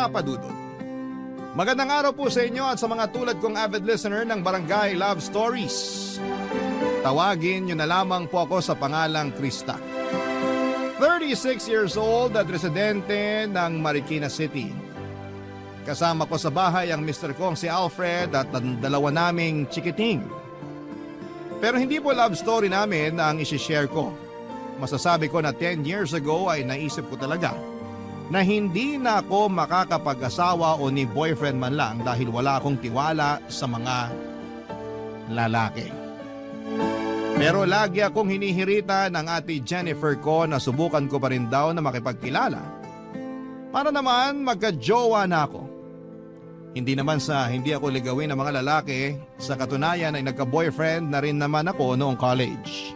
Papa Dudut. Magandang araw po sa inyo at sa mga tulad kong avid listener ng Barangay Love Stories. Tawagin niyo na lamang po ako sa pangalang Krista. 36 years old at residente ng Marikina City. Kasama ko sa bahay ang Mr. kong si Alfred at ang dalawa naming chikiting. Pero hindi po love story namin ang isishare ko. Masasabi ko na 10 years ago ay naisip ko talaga na hindi na ako makakapag-asawa o ni boyfriend man lang dahil wala akong tiwala sa mga lalaki. Pero lagi akong hinihirita ng ate Jennifer ko na subukan ko pa rin daw na makipagkilala para naman magka-jowa na ako. Hindi naman sa hindi ako ligawin ng mga lalaki, sa katunayan ay nagka-boyfriend na rin naman ako noong college.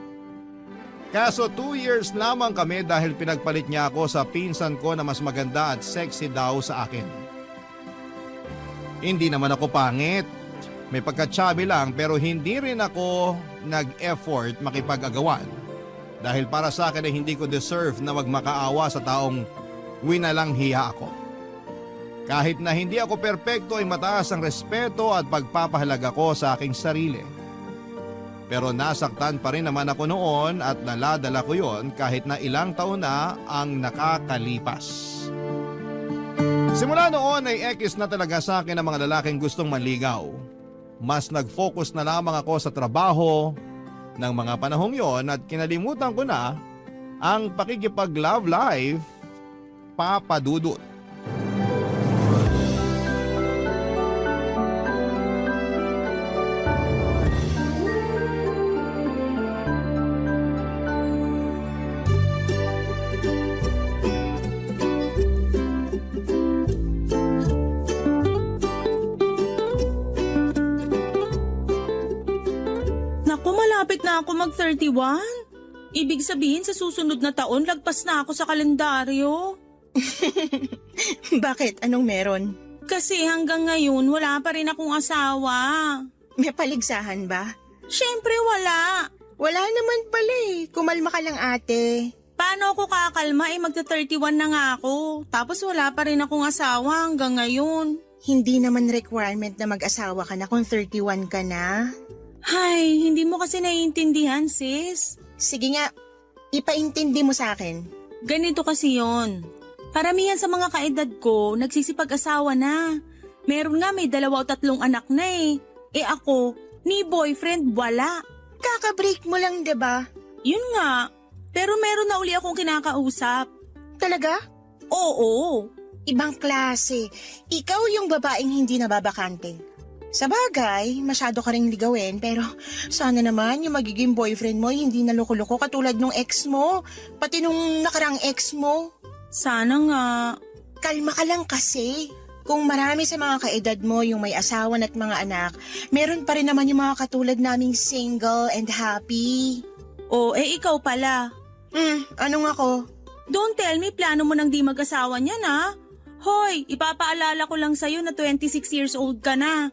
Kaso 2 years lamang kami dahil pinagpalit niya ako sa pinsan ko na mas maganda at sexy daw sa akin. Hindi naman ako pangit, may pagka-chubby lang pero hindi rin ako nag-effort makipag-agawan. Dahil para sa akin ay hindi ko deserve na magmakaawa sa taong winalang hiya ako. Kahit na hindi ako perpekto ay mataas ang respeto at pagpapahalaga ko sa aking sarili. Pero nasaktan pa rin naman ako noon at naladala ko yon kahit na ilang taon na ang nakakalipas. Simula noon ay ekis na talaga sa akin ang mga lalaking gustong manligaw. Mas nag-focus na lamang ako sa trabaho ng mga panahong yon at kinalimutan ko na ang pakikipag-love life, Papa Dudut. Malapit na ako mag-31. Ibig sabihin sa susunod na taon, lagpas na ako sa kalendaryo. Bakit? Anong meron? Kasi hanggang ngayon, wala pa rin akong asawa. May paligsahan ba? Siyempre wala. Wala naman pala eh. Kumalma ka lang ate. Paano ako kakalma magta-31 na nga ako. Tapos wala pa rin akong asawa hanggang ngayon. Hindi naman requirement na mag-asawa ka na kung 31 ka na. Ay, hindi mo kasi naiintindihan, sis. Sige nga, ipaintindi mo sa akin. Ganito kasi yon. Paramihan sa mga kaedad ko, nagsisipag-asawa na. Meron nga may 2 o 3 anak na eh. Eh ako, ni boyfriend wala. Kaka-break mo lang, 'di ba? Yun nga, pero meron na uli akong kinakausap. Talaga? Oo. Ibang klase. Ikaw yung babaeng hindi nababakante. Sa bagay, masyado ka ring ligawin pero sana naman yung magiging boyfriend mo hindi na loko-loko katulad nung ex mo, pati nung nakarang ex mo. Sana nga. Kalma ka lang kasi. Kung marami sa mga kaedad mo yung may asawa at mga anak, meron pa rin naman yung mga katulad naming single and happy. O, ikaw pala. Anong ako? Don't tell me plano mo nang di mag-asawa niyan ha. Hoy, ipapaalala ko lang sa'yo na 26 years old ka na.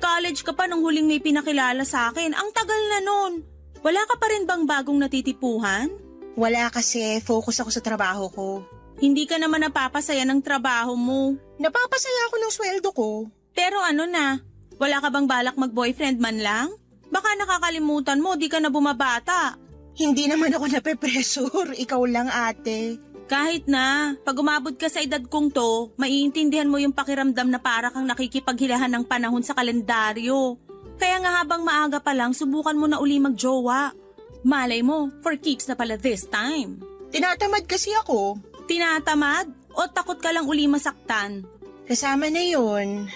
College ka pa nung huling may pinakilala sa akin. Ang tagal na nun. Wala ka pa rin bang bagong natitipuhan? Wala kasi, focus ako sa trabaho ko. Hindi ka naman napapasaya ng trabaho mo. Napapasaya ako ng sweldo ko. Pero ano na, wala ka bang balak mag-boyfriend man lang? Baka nakakalimutan mo, di ka na bumabata. Hindi naman ako nape-pressure, ikaw lang ate. Kahit na, pag umabot ka sa edad kong to, maiintindihan mo yung pakiramdam na para kang nakikipaghilahan ng panahon sa kalendaryo. Kaya nga habang maaga pa lang, subukan mo na uli magjowa. Malay mo, for keeps na pala this time. Tinatamad kasi ako. Tinatamad? O takot ka lang uli masaktan? Kasama na yun.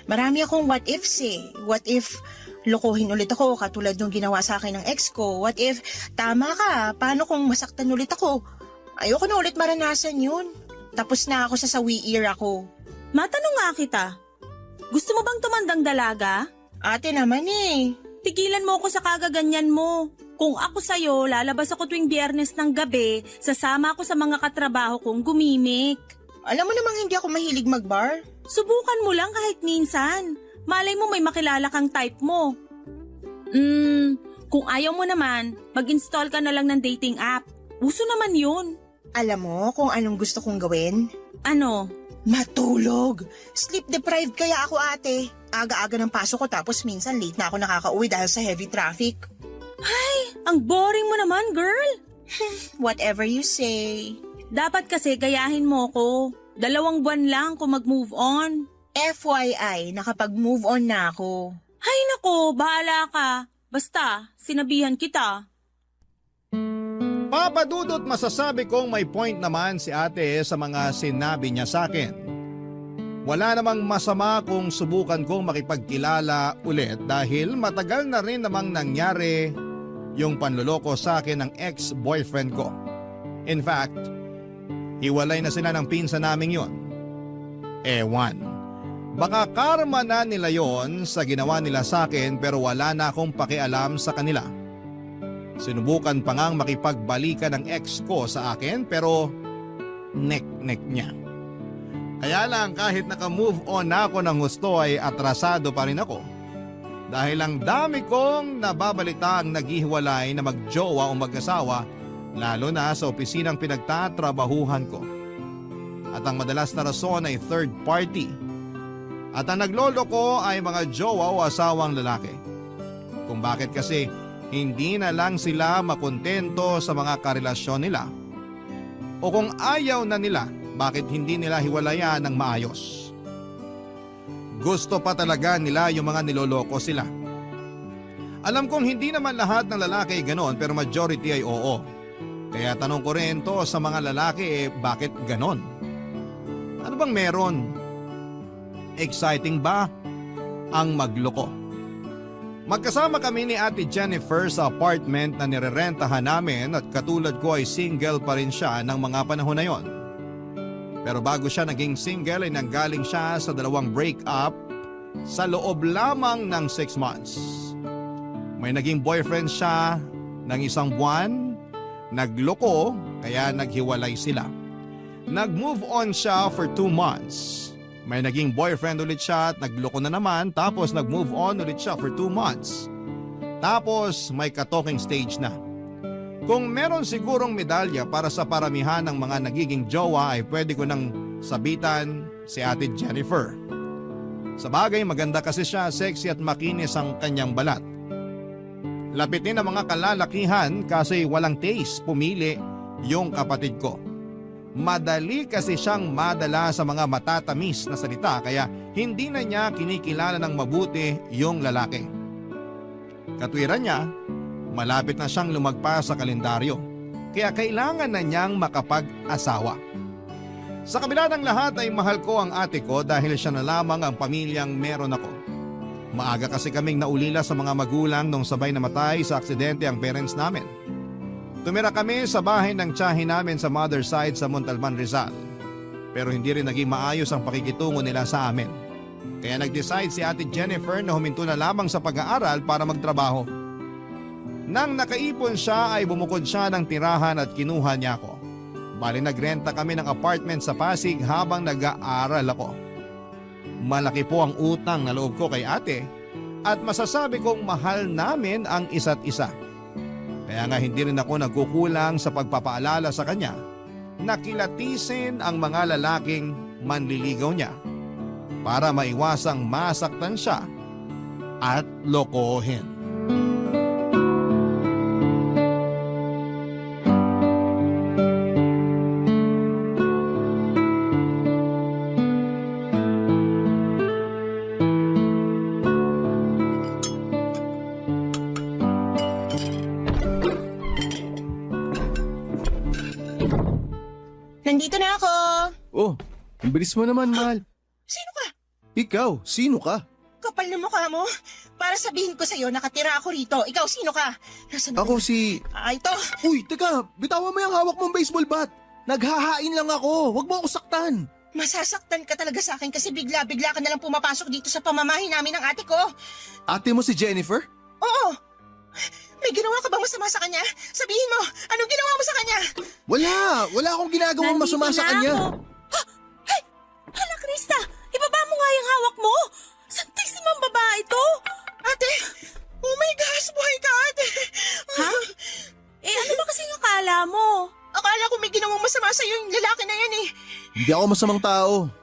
Marami akong what ifs eh. What if lokohin ulit ako katulad nung ginawa sa akin ng ex ko? What if tama ka? Paano kung masaktan ulit ako? Ayoko na ulit maranasan yun. Tapos na ako sa sawi era ko. Matanong nga kita, gusto mo bang tumandang dalaga? Ate naman eh. Tigilan mo ako sa kagaganyan mo. Kung ako sa'yo, lalabas ako tuwing Biyernes ng gabi, sasama ako sa mga katrabaho kong gumimik. Alam mo namang hindi ako mahilig mag-bar. Subukan mo lang kahit minsan. Malay mo may makilala kang type mo. Kung ayaw mo naman, mag-install ka na lang ng dating app. Uso naman yun. Alam mo kung anong gusto kong gawin? Ano? Matulog. Sleep deprived kaya ako, ate. Aga-aga ng pasok ko tapos minsan late na ako nakakauwi dahil sa heavy traffic. Ang boring mo naman, girl. Whatever you say. Dapat kasi gayahin mo ko. 2 buwan lang kung mag-move on. FYI, nakapag-move on na ako. Ay nako, bahala ka. Basta, sinabihan kita. Papadudot masasabi kong may point naman si ate sa mga sinabi niya sa akin. Wala namang masama kung subukan kong makipagkilala ulit dahil matagal na rin namang nangyari yung panloloko sa akin ng ex-boyfriend ko. In fact, hiwalay na sila ng pinsan naming yon. Ewan. Baka karma na nila yon sa ginawa nila sa akin pero wala na akong pakialam sa kanila. Sinubukan pa ngang makipagbalikan ng ex ko sa akin pero nek-nek niya. Kaya lang kahit naka-move on na ako ng gusto ay atrasado pa rin ako. Dahil ang dami kong nababalitaang naghihiwalay na magjowa o mag-asawa lalo na sa opisinang pinagtatrabahuhan ko. At ang madalas na rason ay third party. At ang naglolo ko ay mga jowa o asawang lalaki. Kung bakit kasi hindi na lang sila makontento sa mga karelasyon nila. O kung ayaw na nila, bakit hindi nila hiwalayan ng maayos? Gusto pa talaga nila yung mga niloloko sila. Alam kong hindi naman lahat ng lalaki ay ganon pero majority ay oo. Kaya tanong ko rin to sa mga lalaki bakit ganon? Ano bang meron? Exciting ba ang magloko? Magkasama kami ni Ate Jennifer sa apartment na nirerentahan namin at katulad ko ay single pa rin siya ng mga panahon na yon. Pero bago siya naging single ay nanggaling siya sa 2 breakup sa loob lamang ng 6 months. May naging boyfriend siya ng 1 buwan, nagloko kaya naghiwalay sila. Nag-move on siya for 2 months. May naging boyfriend ulit siya at nagloko na naman tapos nag-move on ulit siya for 2 months. Tapos may ka-talking stage na. Kung meron sigurong medalya para sa paramihan ng mga nagiging jowa ay pwede ko nang sabitan si Ate Jennifer. Sa bagay maganda kasi siya, sexy at makinis ang kanyang balat. Lapitin ang mga kalalakihan kasi walang taste, pumili yung kapatid ko. Madali kasi siyang madala sa mga matatamis na salita kaya hindi na niya kinikilala ng mabuti yung lalaki. Katwiran niya, malapit na siyang lumagpas sa kalendaryo kaya kailangan na niyang makapag-asawa. Sa kabila ng lahat ay mahal ko ang ate ko dahil siya na lamang ang pamilyang meron ako. Maaga kasi kaming naulila sa mga magulang nung sabay namatay sa aksidente ang parents namin. Tumira kami sa bahay ng tiyahin namin sa mother side sa Montalban, Rizal. Pero hindi rin naging maayos ang pakikitungo nila sa amin. Kaya nag-decide si Ate Jennifer na huminto na lamang sa pag-aaral para magtrabaho. Nang nakaipon siya ay bumukod siya ng tirahan at kinuha niya ako. Bali nagrenta kami ng apartment sa Pasig habang nag-aaral ako. Malaki po ang utang na loob ko kay ate at masasabi kong mahal namin ang isa't isa. Kaya nga hindi rin ako nagkukulang sa pagpapaalala sa kanya na kilatisin ang mga lalaking manliligaw niya para maiwasang masaktan siya at lokohin. Nandito na ako. Oh, ang bilis mo naman, mahal. Sino ka? Ikaw, sino ka? Kapal na mukha mo. Para sabihin ko sa'yo, nakatira ako rito. Ikaw, sino ka? Nasaan Ako si... Ito. Uy, teka, bitawan mo yung hawak mong baseball bat. Naghahain lang ako, wag mo ako saktan. Masasaktan ka talaga sa akin kasi bigla-bigla ka nalang pumapasok dito sa pamamahay namin ng ate ko. Ate mo si Jennifer? Oo. May ginawa ka bang masama sa kanya? Sabihin mo, anong ginawa mo sa kanya? Wala akong ginagawang masama sa kanya. Hey! Hala, Krista! Ibaba mo nga yung hawak mo! Santisimang babae to! Ate! Oh my gosh, buhay ka, ate! Ha? Ano ba kasing akala mo? Akala ko may ginawang masama sa'yo yung lalaki na yan eh. Hindi ako masamang tao.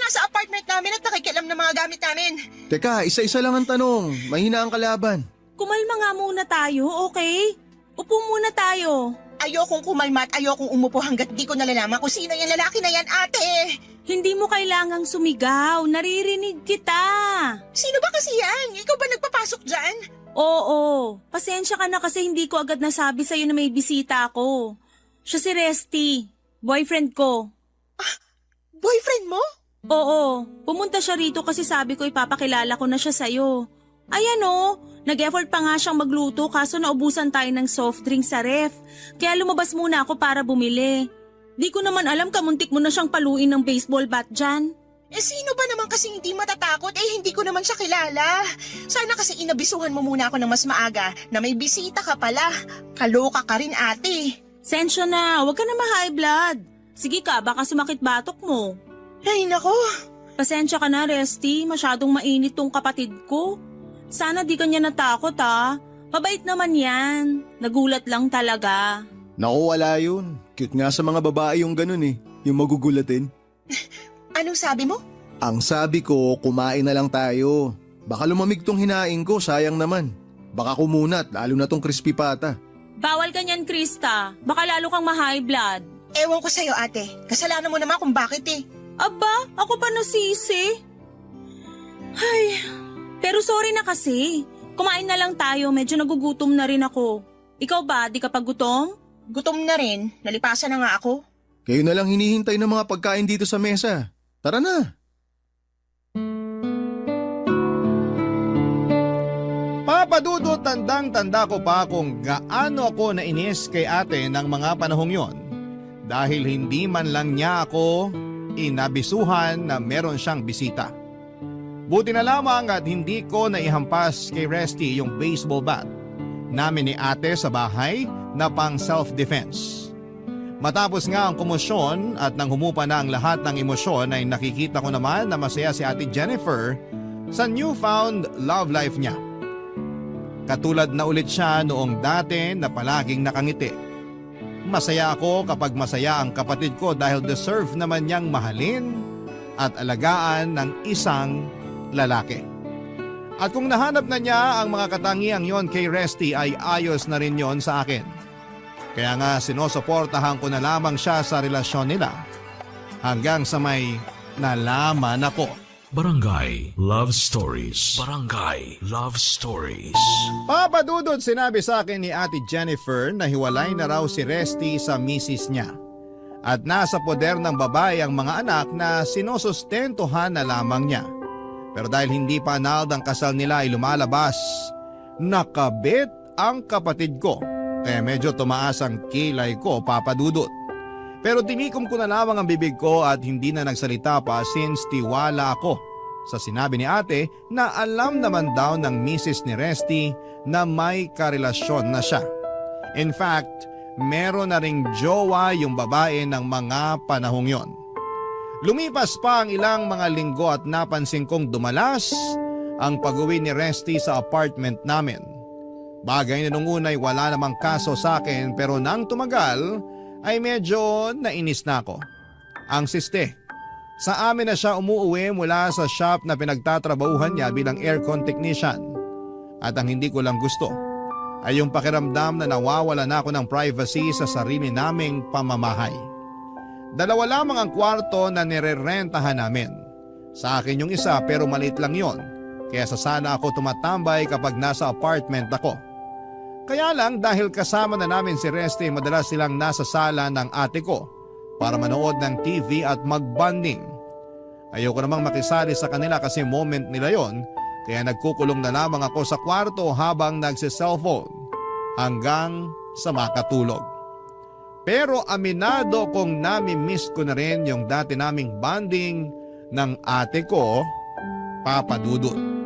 nga sa apartment namin at nakikialam ng mga gamit namin. Teka, isa-isa lang ang tanong. Mahina ang kalaban. Kumalma nga muna tayo, okay? Upo muna tayo. Ayokong kumalma at ayokong umupo hanggat di ko nalalaman kung sino yung lalaki na yan, ate. Hindi mo kailangang sumigaw, naririnig kita. Sino ba kasi yan? Ikaw ba nagpapasok dyan? Oo, pasensya ka na kasi hindi ko agad nasabi sa'yo na may bisita ako. Siya si Resty, boyfriend ko. Boyfriend mo? Oo, pumunta siya rito kasi sabi ko ipapakilala ko na siya sa'yo. Ayan o, nag-effort pa nga siyang magluto kaso naubusan tayo ng soft drink sa ref. Kaya lumabas muna ako para bumili. Di ko naman alam kamuntik mo na siyang paluin ng baseball bat dyan. Eh sino ba naman kasi hindi matatakot? Eh hindi ko naman siya kilala. Sana kasi inabisuhan mo muna ako ng mas maaga na may bisita ka pala. Kaloka ka rin, ate. Sensya na, huwag ka na ma-high blood. Sige ka, baka sumakit batok mo. Ay nako. Pasensya ka na, Resty. Masyadong mainit tong kapatid ko. Sana di kanya natakot ha. Mabait naman yan. Nagulat lang talaga. Naku, wala yun. Cute nga sa mga babae yung ganun eh. Yung magugulatin. Anong sabi mo? Ang sabi ko, kumain na lang tayo. Baka lumamig tong hinaing ko, sayang naman. Baka kumunat, lalo na tong crispy pata. Bawal ka niyan, Krista. Baka lalo kang ma-high blood. Ewan ko sa'yo, ate. Kasalanan mo naman kung bakit eh. Aba, ako pa nasisi. Ay, pero sorry na kasi. Kumain na lang tayo, medyo nagugutom na rin ako. Ikaw ba, di ka pa gutom? Gutom na rin. Nalipasan na nga ako. Kayo na lang hinihintay ng mga pagkain dito sa mesa. Tara na. Papadudot, tandang-tanda ko pa kung gaano ako nainis kay ate ng mga panahong yon. Dahil hindi man lang niya ako inabisuhan na meron siyang bisita. Buti na lamang at hindi ko naihampas kay Resty yung baseball bat namin ni ate sa bahay na pang self-defense. Matapos nga ang komosyon at nang humupa na ang lahat ng emosyon ay nakikita ko naman na masaya si ate Jennifer sa newfound love life niya. Katulad na ulit siya noong dati na palaging nakangiti. Masaya ako kapag masaya ang kapatid ko dahil deserve naman niyang mahalin at alagaan ng isang lalaki. At kung nahanap na niya ang mga katangiang yon kay Resty ay ayos na rin yon sa akin. Kaya nga sinusuportahan ko na lamang siya sa relasyon nila hanggang sa may nalaman ako. Barangay Love Stories. Barangay Love Stories. Papadudod, sinabi sa akin ni ate Jennifer na hiwalay na raw si Resty sa misis niya. At nasa poder ng babae ang mga anak na sinusustentuhan na lamang niya. Pero dahil hindi pa annulled ang kasal nila ay lumalabas, nakabit ang kapatid ko. Kaya medyo tumaas ang kilay ko, papadudod. Pero tinikom ko na lamang ang bibig ko at hindi na nagsalita pa since tiwala ako sa sinabi ni ate na alam naman daw ng misis ni Resty na may karelasyon na siya. In fact, meron na ring jowa yung babae ng mga panahong yon. Lumipas pa ang ilang mga linggo at napansin kong dumalas ang pag-uwi ni Resty sa apartment namin. Bagay na nung unay wala namang kaso sa akin pero nang tumagal ay medyo nainis na ako. Ang siste, sa amin na siya umuuwi mula sa shop na pinagtatrabahuhan niya bilang aircon technician. At ang hindi ko lang gusto ay yung pakiramdam na nawawala na ako ng privacy sa sarili naming pamamahay. Dalawa lamang ang kwarto na nirerentahan namin. Sa akin yung isa pero maliit lang yon, kaya sa sala ako tumatambay kapag nasa apartment ako. Kaya lang dahil kasama na namin si Resty, madalas silang nasa sala ng ate ko para manood ng TV at mag-bonding. Ayoko namang makisali sa kanila kasi moment nila yon, kaya nagkukulong na lamang ako sa kwarto habang nagsiselfone hanggang sa makatulog. Pero aminado kong nami-miss ko na rin yung dati naming bonding ng ate ko, papadudod.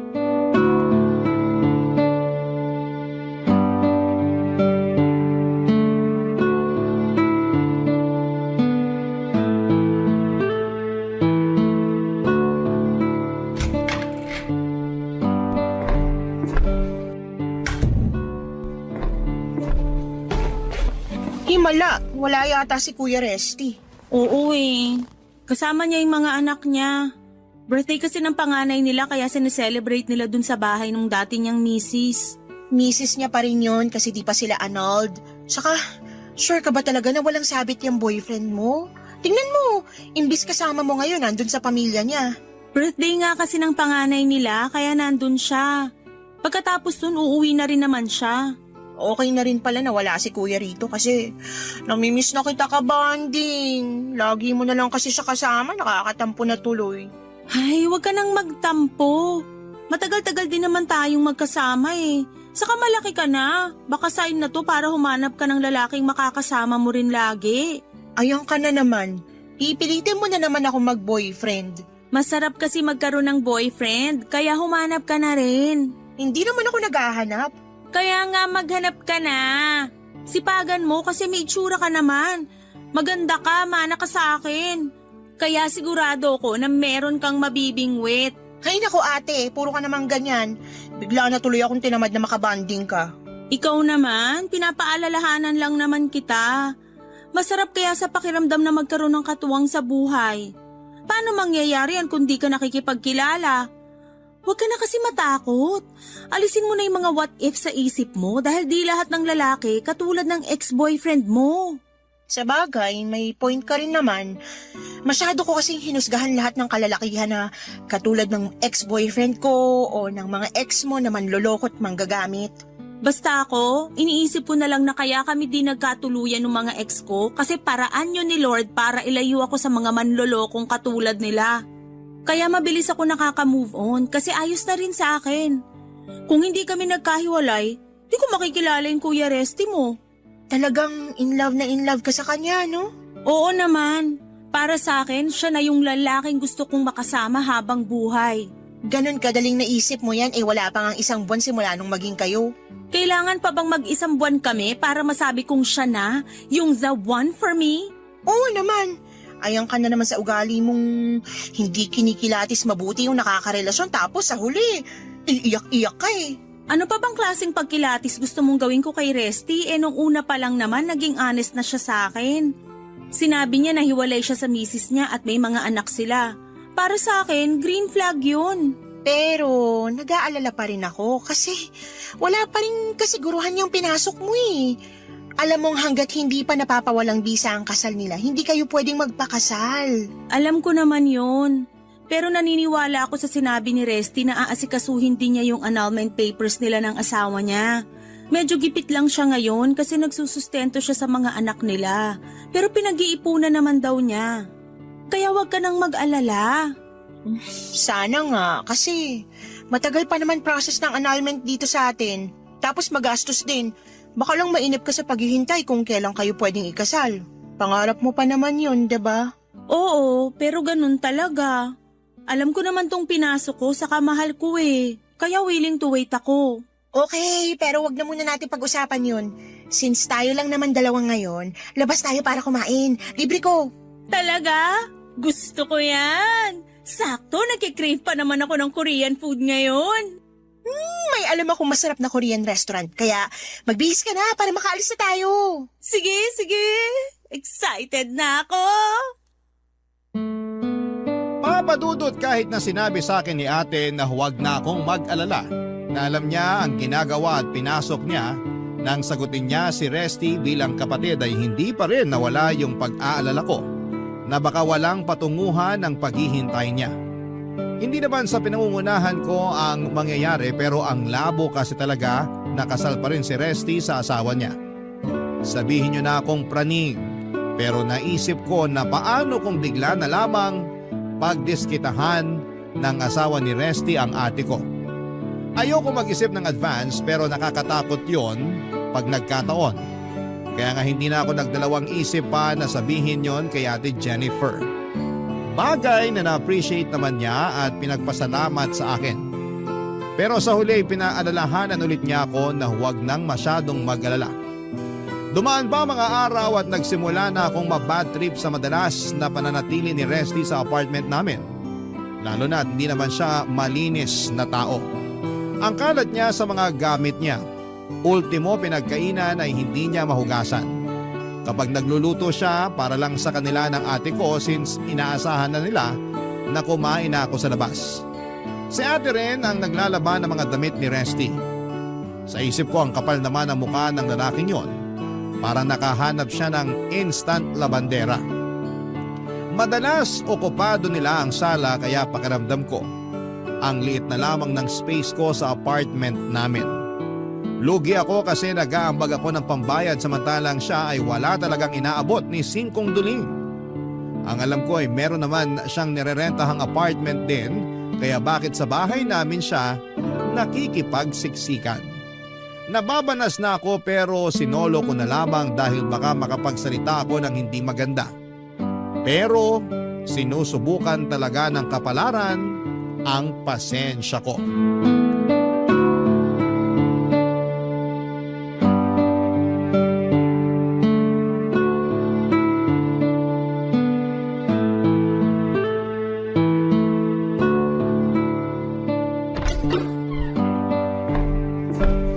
Himala, wala yata si Kuya Resty. Oo eh. Kasama niya yung mga anak niya. Birthday kasi ng panganay nila kaya sineselebrate nila dun sa bahay ng dati niyang misis. Misis niya pa rin yun kasi di pa sila annulled. Saka, sure ka ba talaga na walang sabit yung boyfriend mo? Tingnan mo, imbis kasama mo ngayon nandun sa pamilya niya. Birthday nga kasi ng panganay nila kaya nandun siya. Pagkatapos dun uuwi na rin naman siya. Okay na rin pala na wala si kuya rito kasi namimiss na kita ka, banding. Lagi mo na lang kasi siya kasama, nakakatampo na tuloy. Ay, wag ka nang magtampo. Matagal-tagal din naman tayong magkasama eh. Saka malaki ka na. Baka sign na to para humanap ka ng lalaking makakasama mo rin lagi. Ayun ka na naman. Pipilitin mo na naman ako mag-boyfriend. Masarap kasi magkaroon ng boyfriend, kaya humanap ka na rin. Hindi naman ako naghahanap. Kaya nga maghanap ka na. Sipagan mo kasi may itsura ka naman. Maganda ka, mana ka sa akin. Kaya sigurado ko na meron kang mabibingwit. Hay nako ate, puro ka naman ganyan. Bigla na tuloy akong tinamad na makabanding ka. Ikaw naman, pinapaalalahanan lang naman kita. Masarap kaya sa pakiramdam na magkaroon ng katuwang sa buhay. Paano mangyayari yan kung di ka nakikipagkilala? Huwag ka na kasi matakot. Alisin mo na yung mga what if sa isip mo dahil di lahat ng lalaki katulad ng ex-boyfriend mo. Sa bagay, may point ka rin naman. Masyado ko kasing hinusgahan lahat ng kalalakihan na katulad ng ex-boyfriend ko o ng mga ex mo na manlolokot manggagamit. Basta ako, iniisip ko na lang na kaya kami di nagkatuluyan ng mga ex ko kasi paraan yun ni Lord para ilayo ako sa mga manlolokong katulad nila. Kaya mabilis ako nakaka-move on kasi ayos na rin sa akin. Kung hindi kami nagkahiwalay, di ko makikilala yung Kuya Resty mo. Talagang in love ka sa kanya, no? Oo naman. Para sa akin, siya na yung lalaking gusto kong makasama habang buhay. Ganon kadaling naisip mo yan, wala pa nga isang buwan simula nung maging kayo. Kailangan pa bang mag-isang buwan kami para masabi kong siya na, yung the one for me? Oo naman. Ayan ka na naman sa ugali mong hindi kinikilatis mabuti yung nakakarelasyon tapos sa huli, iiyak-iyak ka eh. Ano pa bang klaseng pagkilatis gusto mong gawin ko kay Resty nung una pa lang naman naging honest na siya sa akin. Sinabi niya na hiwalay siya sa misis niya at may mga anak sila. Para sa akin, green flag yun. Pero nag-aalala pa rin ako kasi wala pa rin kasiguruhan yung pinasok mo eh. Alam mong hanggat hindi pa napapawalang bisa ang kasal nila, hindi kayo pwedeng magpakasal. Alam ko naman yun. Pero naniniwala ako sa sinabi ni Resty na aasikasuhin din niya yung annulment papers nila ng asawa niya. Medyo gipit lang siya ngayon kasi nagsusustento siya sa mga anak nila. Pero pinag-iipunan naman daw niya. Kaya wag ka nang mag-alala. Sana nga, kasi matagal pa naman process ng annulment dito sa atin. Tapos magastos din. Baka lang mainip ka sa paghihintay kung kailan kayo pwedeng ikasal. Pangarap mo pa naman yun, diba? Oo, pero ganun talaga. Alam ko naman tong pinasok ko saka mahal ko eh. Kaya willing to wait ako. Okay, pero wag na muna natin pag-usapan yun. Since tayo lang naman dalawang ngayon, labas tayo para kumain. Libre ko. Talaga? Gusto ko yan. Sakto, nagkikrave pa naman ako ng Korean food ngayon. May alam akong masarap na Korean restaurant, kaya magbihis ka na para makaalis na tayo. Sige, sige. Excited na ako. Papadudot kahit na sinabi sa akin ni ate na huwag na akong mag-alala. Na alam niya ang ginagawa at pinasok niya nang sagutin niya si Resty bilang kapatid ay hindi pa rin nawala yung pag-aalala ko na baka walang patunguhan ang paghihintay niya. Hindi naman sa pinangungunahan ko ang mangyayari pero ang labo kasi talaga nakasal pa rin si Resty sa asawa niya. Sabihin niyo na akong praning pero naisip ko na paano kung bigla na lamang pagdiskitahan ng asawa ni Resty ang ate ko. Ayoko mag-isip ng advance pero nakakatakot yon pag nagkataon. Kaya nga hindi na ako nagdalawang isip pa na sabihin yon kay ate Jennifer. Bagay na na-appreciate naman niya at pinagpasalamat sa akin. Pero sa huli pinaalalahanan ulit niya ako na huwag nang masyadong mag-alala. Dumaan pa mga araw at nagsimula na akong mabad trip sa madalas na pananatili ni Resty sa apartment namin. Lalo na hindi naman siya malinis na tao. Ang kalat niya sa mga gamit niya. Ultimo pinagkainan ay hindi niya mahugasan. Kapag nagluluto siya para lang sa kanila ng ate ko since inaasahan na nila na kumain na ako sa labas. Si ate rin ang naglalaban ng mga damit ni Resty. Sa isip ko ang kapal naman ang mukha ng lalaking yon. Parang nakahanap siya ng instant labandera. Madalas okupado nila ang sala kaya pakiramdam ko ang liit na lamang ng space ko sa apartment namin. Lugi ako kasi nag-aambag ako ng pambayad samantalang siya ay wala talagang inaabot ni 5 duling. Ang alam ko ay meron naman siyang nirerentahang apartment din kaya bakit sa bahay namin siya nakikipagsiksikan. Nababanas na ako pero sinolo ko na lamang dahil baka makapagsalita ako ng hindi maganda. Pero sinusubukan talaga ng kapalaran ang pasensya ko.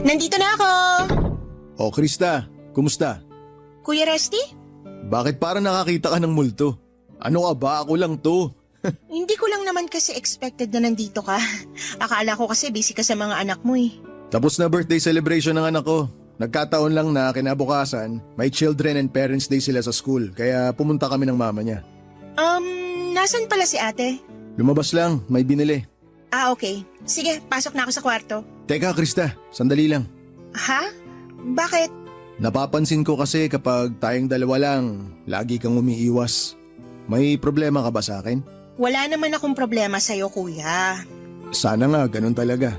Nandito na ako! O Krista, kumusta? Kuya Resty? Bakit parang nakakita ka ng multo? Ano ka ba? Ako lang to. Hindi ko lang naman kasi expected na nandito ka. Akala ko kasi busy ka sa mga anak mo eh. Tapos na birthday celebration ng anak ko. Nagkataon lang na kinabukasan, may children and parents day sila sa school, kaya pumunta kami ng mama niya. Nasan pala si ate? Lumabas lang, may binili. Ah, okay. Sige, pasok na ako sa kwarto. Teka Krista, sandali lang. Ha? Bakit? Napapansin ko kasi kapag tayong dalawa lang, lagi kang umiiwas. May problema ka ba sa akin? Wala naman akong problema sa'yo, kuya. Sana nga, ganun talaga.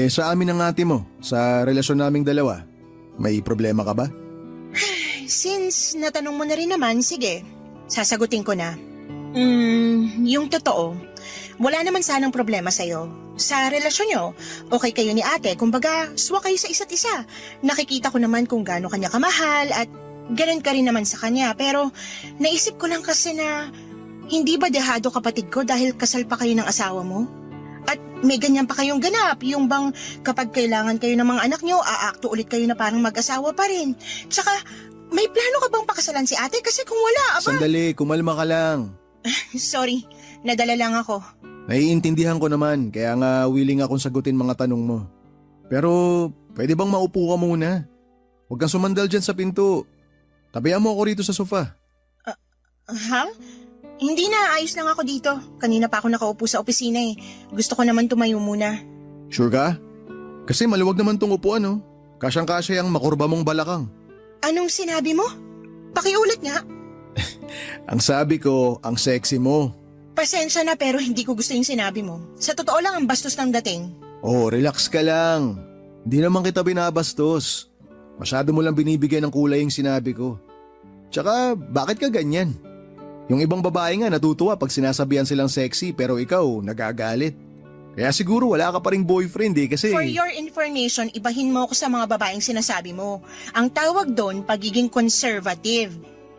Sa amin ng ate mo, sa relasyon naming dalawa, may problema ka ba? Since natanong mo na rin naman, sige, sasagutin ko na. Yung totoo, wala naman sanang problema sa'yo. Sa relasyon nyo, okay kayo ni ate, kumbaga swa kayo sa isa't isa. Nakikita ko naman kung gaano kanya kamahal at ganun ka rin naman sa kanya. Pero naisip ko lang kasi na hindi ba dehado kapatid ko dahil kasal pa kayo ng asawa mo? At may ganyan pa kayong ganap, yung bang kapag kailangan kayo ng mga anak nyo, aakto ulit kayo na parang mag-asawa pa rin. Tsaka, may plano ka bang pakasalan si ate? Kasi kung wala, aba... Sandali, kumalma ka lang. Sorry, nadala lang ako. Naiintindihan ko naman, kaya nga willing akong sagutin mga tanong mo. Pero, pwede bang maupo ka muna? Huwag kang sumandal dyan sa pinto. Tabihan mo ako rito sa sofa. Ha? Hindi na, ayos lang ako dito. Kanina pa ako nakaupo sa opisina eh. Gusto ko naman tumayo muna. Sure ka? Kasi maluwag naman tong upuan, no? Kasyang-kasya yung makurba mong balakang. Anong sinabi mo? Pakiulit nga. Ang sabi ko, ang sexy mo. Pasensya na pero hindi ko gusto yung sinabi mo. Sa totoo lang ang bastos ng dating. Oh, relax ka lang. Hindi naman kita binabastos. Masyado mo lang binibigyan ng kulay yung sinabi ko. Tsaka, bakit ka ganyan? Yung ibang babae nga natutuwa pag sinasabihan silang sexy pero ikaw nagagalit. Kaya siguro wala ka pa ring boyfriend eh kasi... For your information, ibahin mo ako sa mga babaeng sinasabi mo. Ang tawag doon, pagiging conservative.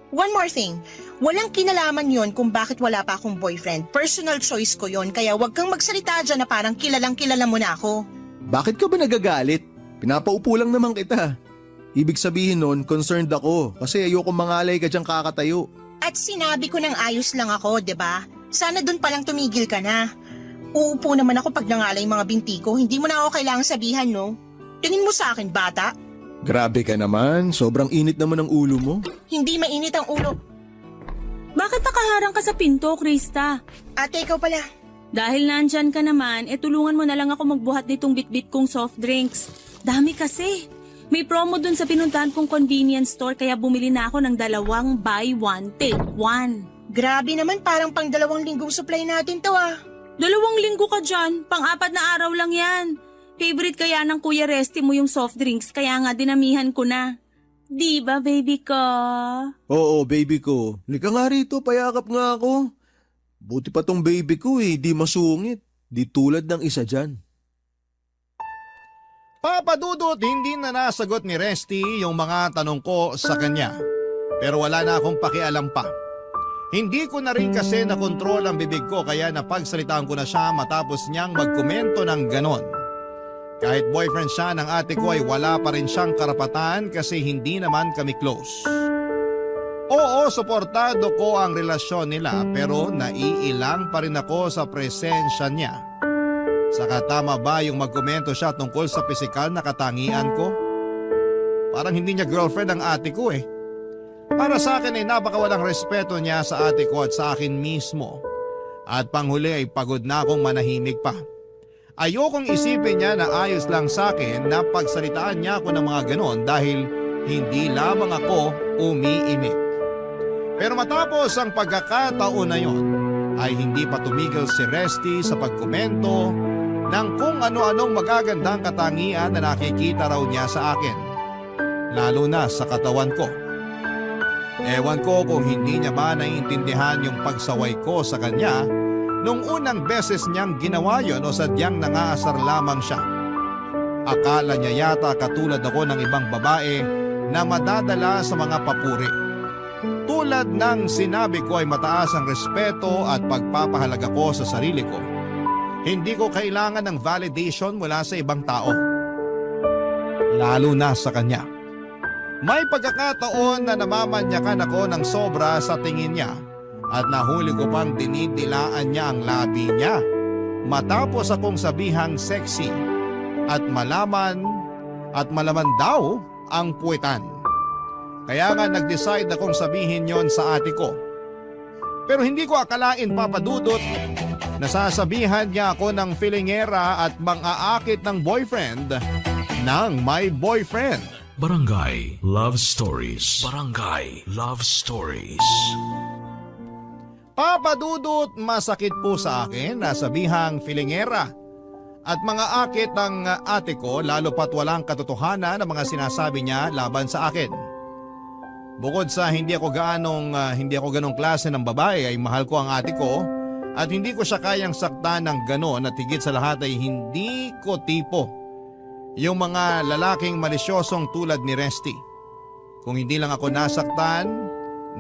One more thing, walang kinalaman yon kung bakit wala pa akong boyfriend. Personal choice ko yon, kaya wag kang magsalita dyan na parang kilalang kilala mo na ako. Bakit ka ba nagagalit? Pinapaupo lang naman kita. Ibig sabihin nun, concerned ako kasi ayoko mangalay ka dyang kakatayo. At sinabi ko ng ayos lang ako, 'di ba? Sana doon palang tumigil ka na. Uupo naman ako pag nangalay mga binti ko, hindi mo na ako kailangang sabihan, no? Tingin mo sa akin, bata? Grabe ka naman, sobrang init naman ang ulo mo. Hindi mainit ang ulo. Bakit nakaharang ka sa pinto, Krista? Ate, ikaw pala. Dahil nandyan ka naman, tulungan mo na lang ako magbuhat nitong bitbit kong soft drinks. Dami kasi. May promo dun sa pinuntahan kong convenience store kaya bumili na ako ng 2 buy 1 take 1. Grabe naman, parang pang 2 linggong supply natin to ah. 2 linggo ka dyan, pang-4 na araw lang yan. Favorite kaya ng Kuya Resty mo yung soft drinks kaya nga dinamihan ko na. Di ba, baby ko? Oo, baby ko. Lika nga rito, payakap nga ako. Buti pa tong baby ko di masungit. Di tulad ng isa dyan. Papadudot, hindi na nasagot ni Resty yung mga tanong ko sa kanya. Pero wala na akong pakialam pa. Hindi ko na rin kasi nakontrol ang bibig ko kaya napagsalitaan ko na siya matapos niyang magkomento ng ganon. Kahit boyfriend siya ng ate ko ay wala pa rin siyang karapatan kasi hindi naman kami close. Oo, suportado ko ang relasyon nila pero naiilang pa rin ako sa presensya niya. Saka tama ba yung magkomento siya tungkol sa pisikal na katangian ko? Parang hindi niya girlfriend ang ate ko eh. Para sa akin ay napakawalang respeto niya sa ate ko at sa akin mismo. At panghuli ay pagod na akong manahimik pa. Ayokong isipin niya na ayos lang sa akin na pagsalitaan niya ako ng mga ganon dahil hindi lamang ako umiimik. Pero matapos ang pagkakataon na yon, ay hindi pa tumigil si Resty sa pagkomento ng kung ano-anong magagandang katangian na nakikita raw niya sa akin. Lalo na sa katawan ko. Ewan ko kung hindi niya ba naiintindihan yung pagsaway ko sa kanya nung unang beses niyang ginawa yon o sadyang nangaasar lamang siya. Akala niya yata katulad ako ng ibang babae na madadala sa mga papuri. Tulad ng sinabi ko ay mataas ang respeto at pagpapahalaga ko sa sarili ko. Hindi ko kailangan ng validation mula sa ibang tao. Lalo na sa kanya. May pagkakataon na namamanyakan ako ng sobra sa tingin niya at nahuli ko pang dinidilaan niya ang labi niya matapos akong sabihang sexy at malaman daw ang puwetan. Kaya nga nag-decide akong sabihin yon sa ate ko. Pero hindi ko akalain, Papa Dudut, nasasabihan niya ako ng filingera at mang-aakit ng boyfriend ng my boyfriend. Barangay Love Stories. Barangay Love Stories. Papa Dudut, masakit po sa akin na sabihang filingera at mga akit ng ate ko lalo pat walang katotohanan ng mga sinasabi niya laban sa akin. Bukod sa hindi ako ganong klase ng babae ay mahal ko ang ate ko at hindi ko siya kayang saktan ng ganon at higit sa lahat ay hindi ko tipo yung mga lalaking malisyosong tulad ni Resty. Kung hindi lang ako nasaktan,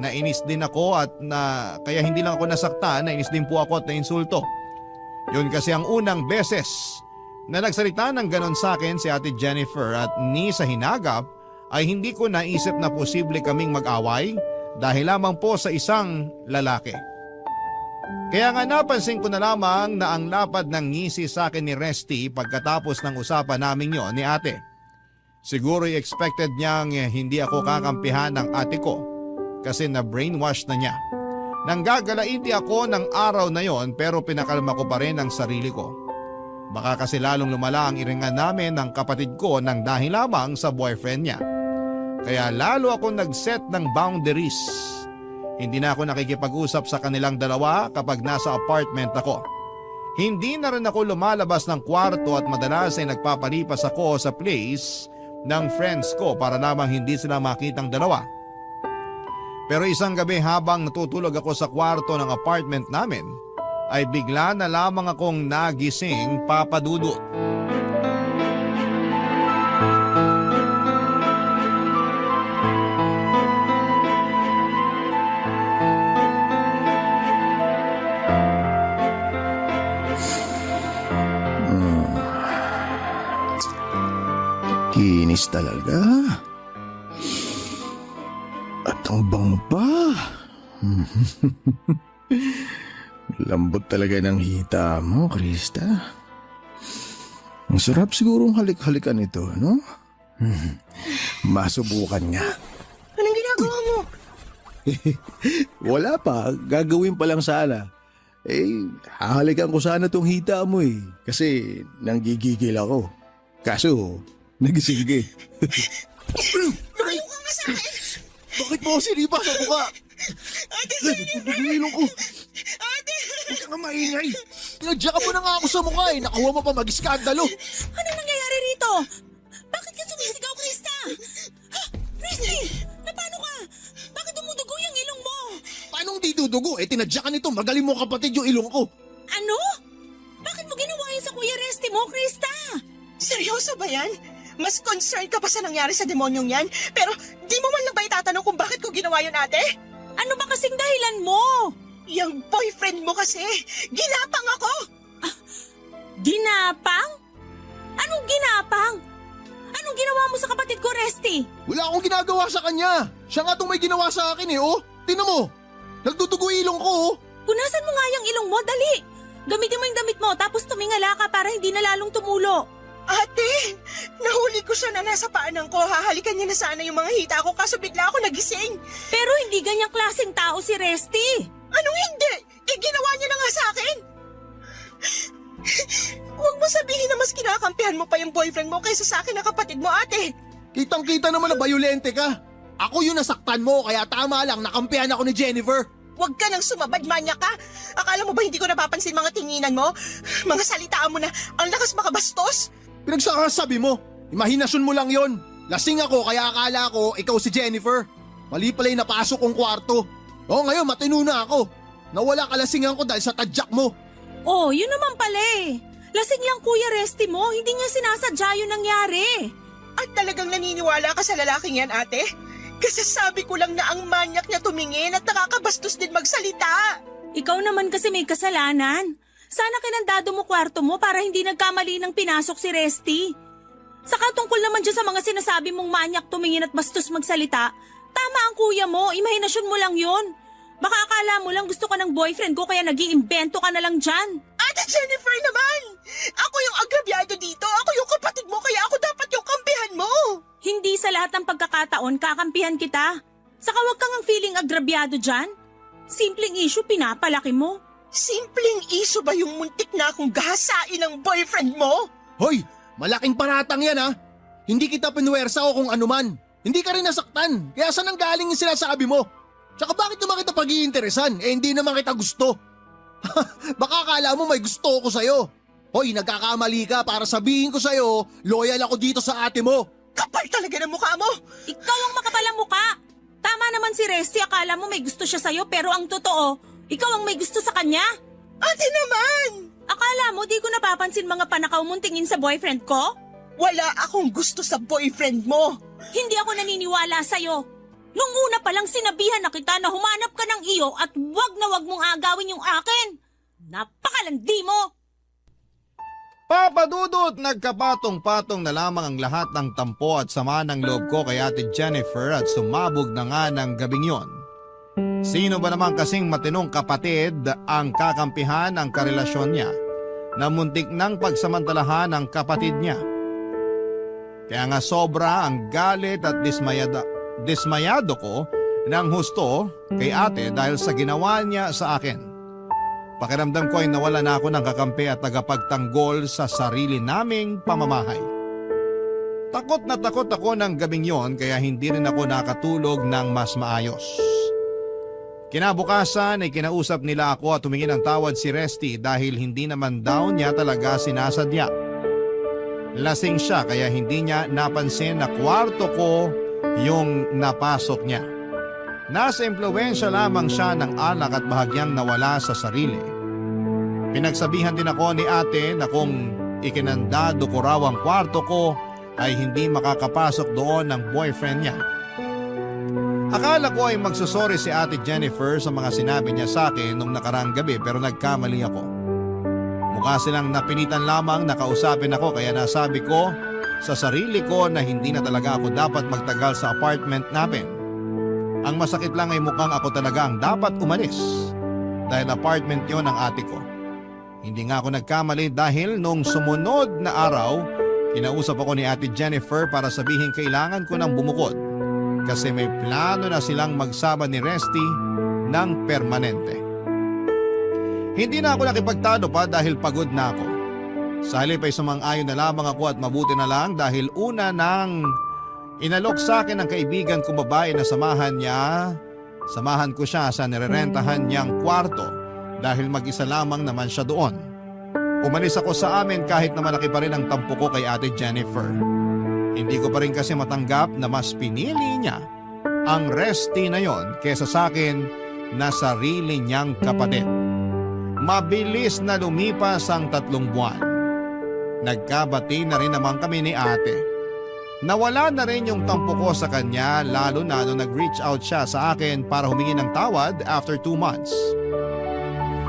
nainis din ako kaya hindi lang ako nasaktan, nainis din po ako at nainsulto. Yun kasi ang unang beses na nagsalita ng ganon sa akin si Ate Jennifer at ni sa hinagap ay hindi ko naisip na posible kaming mag-away dahil lamang po sa isang lalaki. Kaya nga napansin ko na lamang na ang lapad ng ngisi sa akin ni Resty pagkatapos ng usapan namin yon ni ate. Siguro'y expected niyang hindi ako kakampihan ng ate ko kasi na-brainwash na niya. Nanggagalaiti ako ng araw na yon pero pinakalma ko pa rin ang sarili ko. Baka kasi lalong lumala ang iringan namin ng kapatid ko nang dahil lamang sa boyfriend niya. Kaya lalo ako nag-set ng boundaries. Hindi na ako nakikipag-usap sa kanilang dalawa kapag nasa apartment ako. Hindi na rin ako lumalabas ng kwarto at madalas ay nagpapalipas ako sa place ng friends ko para lamang hindi sila makitang dalawa. Pero isang gabi habang natutulog ako sa kwarto ng apartment namin, ay bigla na lamang akong nagising, Papa Dudut. Kinis talaga. At ang bango pa. Lambot talaga ng hita mo, Krista. Ang sarap sigurong halik-halikan ito, no? Masubukan nga. Anong ginagawa mo? Wala pa, gagawin pa lang sana. Hahalikan ko sana tong hita mo eh. Kasi nanggigigil ako. Kaso, nagising ka eh. Lumayo ka nga sa akin! Bakit mo ako sinipa sa mukha? Ate Jennifer! Nagilong ko. Ate! Huwag ka nga maingay. Tinadyakan mo na nga ako sa mukha eh. Nakuha mo pa mag-iskandalo. Anong nangyayari rito? Bakit ka sumisigaw, Krista? Ha? Resty! Napano ka? Bakit dumudugo yung ilong mo? Paano hindi dudugo? Tinadyakan nito. Magaling mo kapatid yung ilong ko. Ano? Bakit mo ginawa yun sa Kuya Resty mo, Krista? Seryoso ba yan? Mas concerned ka pa sa nangyari sa demonyong yan? Pero di mo man lang ba itatanong kung bakit ko ginawa yun, ate? Ano ba kasing dahilan mo? Yung boyfriend mo kasi, ginapang ako! Ginapang? Anong ginapang? Anong ginawa mo sa kapatid ko, Resty? Resty? Wala akong ginagawa sa kanya. Siya nga itong may ginawa sa akin eh, oh. Tingnan mo. Nagdudugo ilong ko, oh. Punasan mo nga yung ilong mo, dali! Gamitin mo yung damit mo tapos tumingala ka para hindi na lalong tumulo. Ate, nahuli ko siya na nasa paanan ko. Hahalikan niya na sana yung mga hita ko kaso bigla ako nagising. Pero hindi ganyang klaseng tao si Resty. Anong hindi? Ginawa niya na nga sa akin. Huwag mo sabihin na mas kinakampihan mo pa yung boyfriend mo kaysa sa akin na kapatid mo, ate. Kitang-kita naman na bayolente ka. Ako yung nasaktan mo kaya tama lang nakampihan ako ni Jennifer. Huwag ka nang sumabad, manya ka. Akala mo ba hindi ko napapansin mga tinginan mo? Mga salitaan mo na ang lakas makabastos. Pinagsakasabi mo. Imahinasyon mo lang yon. Lasing ako kaya akala ko ikaw si Jennifer. Mali pala yung napasok kong kwarto. Oo ngayon matino na ako. Nawala kalasingan ko dahil sa tadyak mo. Oh, yun naman pala eh. Lasing lang Kuya Resty mo, hindi niya sinasadya yung nangyari. At talagang naniniwala ka sa lalaking yan, ate? Kasasabi ko lang na ang manyak niya tumingin at nakakabastos din magsalita. Ikaw naman kasi may kasalanan. Sana kinandado mo kwarto mo para hindi nagkamali ng pinasok si Resty. Saka tungkol naman dyan sa mga sinasabi mong manyak tumingin at bastos magsalita, tama ang kuya mo, imahinasyon mo lang yun. Baka akala mo lang gusto ka ng boyfriend ko kaya nag-iimbento ka na lang dyan. Ate Jennifer naman! Ako yung agrabyado dito. Ako yung kapatid mo kaya ako dapat yung kampihan mo. Hindi sa lahat ng pagkakataon kakampihan kita. Saka wag kang ang feeling agrabyado dyan. Simpleng issue pinapalaki mo. Simpleng iso ba yung muntik na akong gahasain ng boyfriend mo? Hoy, malaking paratang yan ha. Hindi kita pinuwersa o kung anuman. Hindi ka rin nasaktan. Kaya saan ang galing yung sinasabi mo? Tsaka bakit naman kita pag-iinteresan? Hindi naman kita gusto. Baka akala mo may gusto ko sa'yo. Hoy, nagkakamali ka para sabihin ko sa'yo, loyal ako dito sa ate mo. Kapal talaga ng mukha mo! Ikaw ang makapal ang muka. Tama naman si Resty, akala mo may gusto siya sa'yo pero ang totoo, ikaw ang may gusto sa kanya. Ate naman! Akala mo di ko napapansin mga panakaw mong tingin sa boyfriend ko? Wala akong gusto sa boyfriend mo. Hindi ako naniniwala sa'yo. Nung una pa lang sinabihan na kita na humanap ka ng iyo at wag na wag mong agawin yung akin. Napakalandi mo! Papadudot, nagkapatong-patong na lamang ang lahat ng tampo at sama ng loob ko kay Ate Jennifer at sumabog na nga ng gabing yon. Sino ba naman kasing matinong kapatid ang kakampihan ng karelasyon niya na muntik ng pagsamantalahan ng kapatid niya? Kaya nga sobra ang galit at dismayado ko ng husto kay ate dahil sa ginawa niya sa akin. Pakiramdam ko ay nawala na ako ng kakampi at tagapagtanggol sa sarili naming pamamahay. Takot na takot ako ng gabing yon kaya hindi rin ako nakatulog ng mas maayos. Kinabukasan ay kinausap nila ako at tumingin ng tawad si Resty dahil hindi naman daw niya talaga sinasadya. Lasing siya kaya hindi niya napansin na kwarto ko yung napasok niya. Nasa impluwensya lamang siya ng alak at bahagyang nawala sa sarili. Pinagsabihan din ako ni ate na kung ikinandado ko raw ang kwarto ko ay hindi makakapasok doon ng boyfriend niya. Akala ko ay magsusorry si ate Jennifer sa mga sinabi niya sa akin nung nakaraang gabi pero nagkamali ako. Mukha silang napilitan lamang na kausapin ako kaya nasabi ko sa sarili ko na hindi na talaga ako dapat magtagal sa apartment namin. Ang masakit lang ay mukhang ako talaga ang dapat umalis dahil apartment yon ng ate ko. Hindi nga ako nagkamali dahil nung sumunod na araw, kinausap ako ni ate Jennifer para sabihin kailangan ko ng bumukod kasi may plano na silang magsama ni Resty ng permanente. Hindi na ako nakipagtalo pa dahil pagod na ako. Sa halip ay sumang-ayon na lamang ako at mabuti na lang dahil una nang inalok sa akin ng kaibigan kong babae na samahan ko siya sa nirerentahan niyang kwarto dahil mag-isa lamang naman siya doon. Umalis ako sa amin kahit na malaki pa rin ang tampo ko kay ate Jennifer. Hindi ko pa rin kasi matanggap na mas pinili niya ang Resty na yon kesa sa akin na sarili niyang kapatid. Mabilis na lumipas ang 3 buwan. Nagkabati na rin naman kami ni ate. Nawala na rin yung tampo ko sa kanya lalo na nung nag-reach out siya sa akin para humingi ng tawad after 2 months.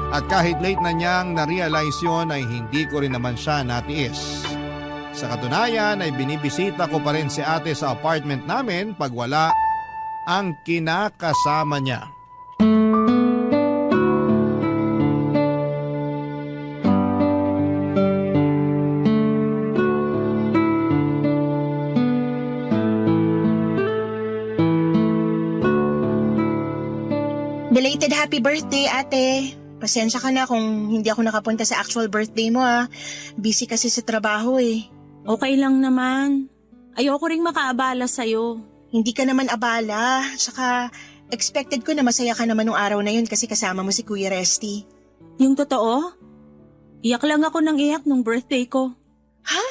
At kahit late na niyang na-realize yun ay hindi ko rin naman siya natiis. Sa katunayan ay binibisita ko pa rin si ate sa apartment namin pag wala ang kinakasama niya. Belated happy birthday, ate. Pasensya ka na kung hindi ako nakapunta sa actual birthday mo, ah. Busy kasi sa trabaho, eh. Okay lang naman. Ayoko ring makaabala sa'yo. Hindi ka naman abala. Saka, expected ko na masaya ka naman nung araw na yun kasi kasama mo si Kuya Resty. Yung totoo? Iyak lang ako ng iyak nung birthday ko. Ha?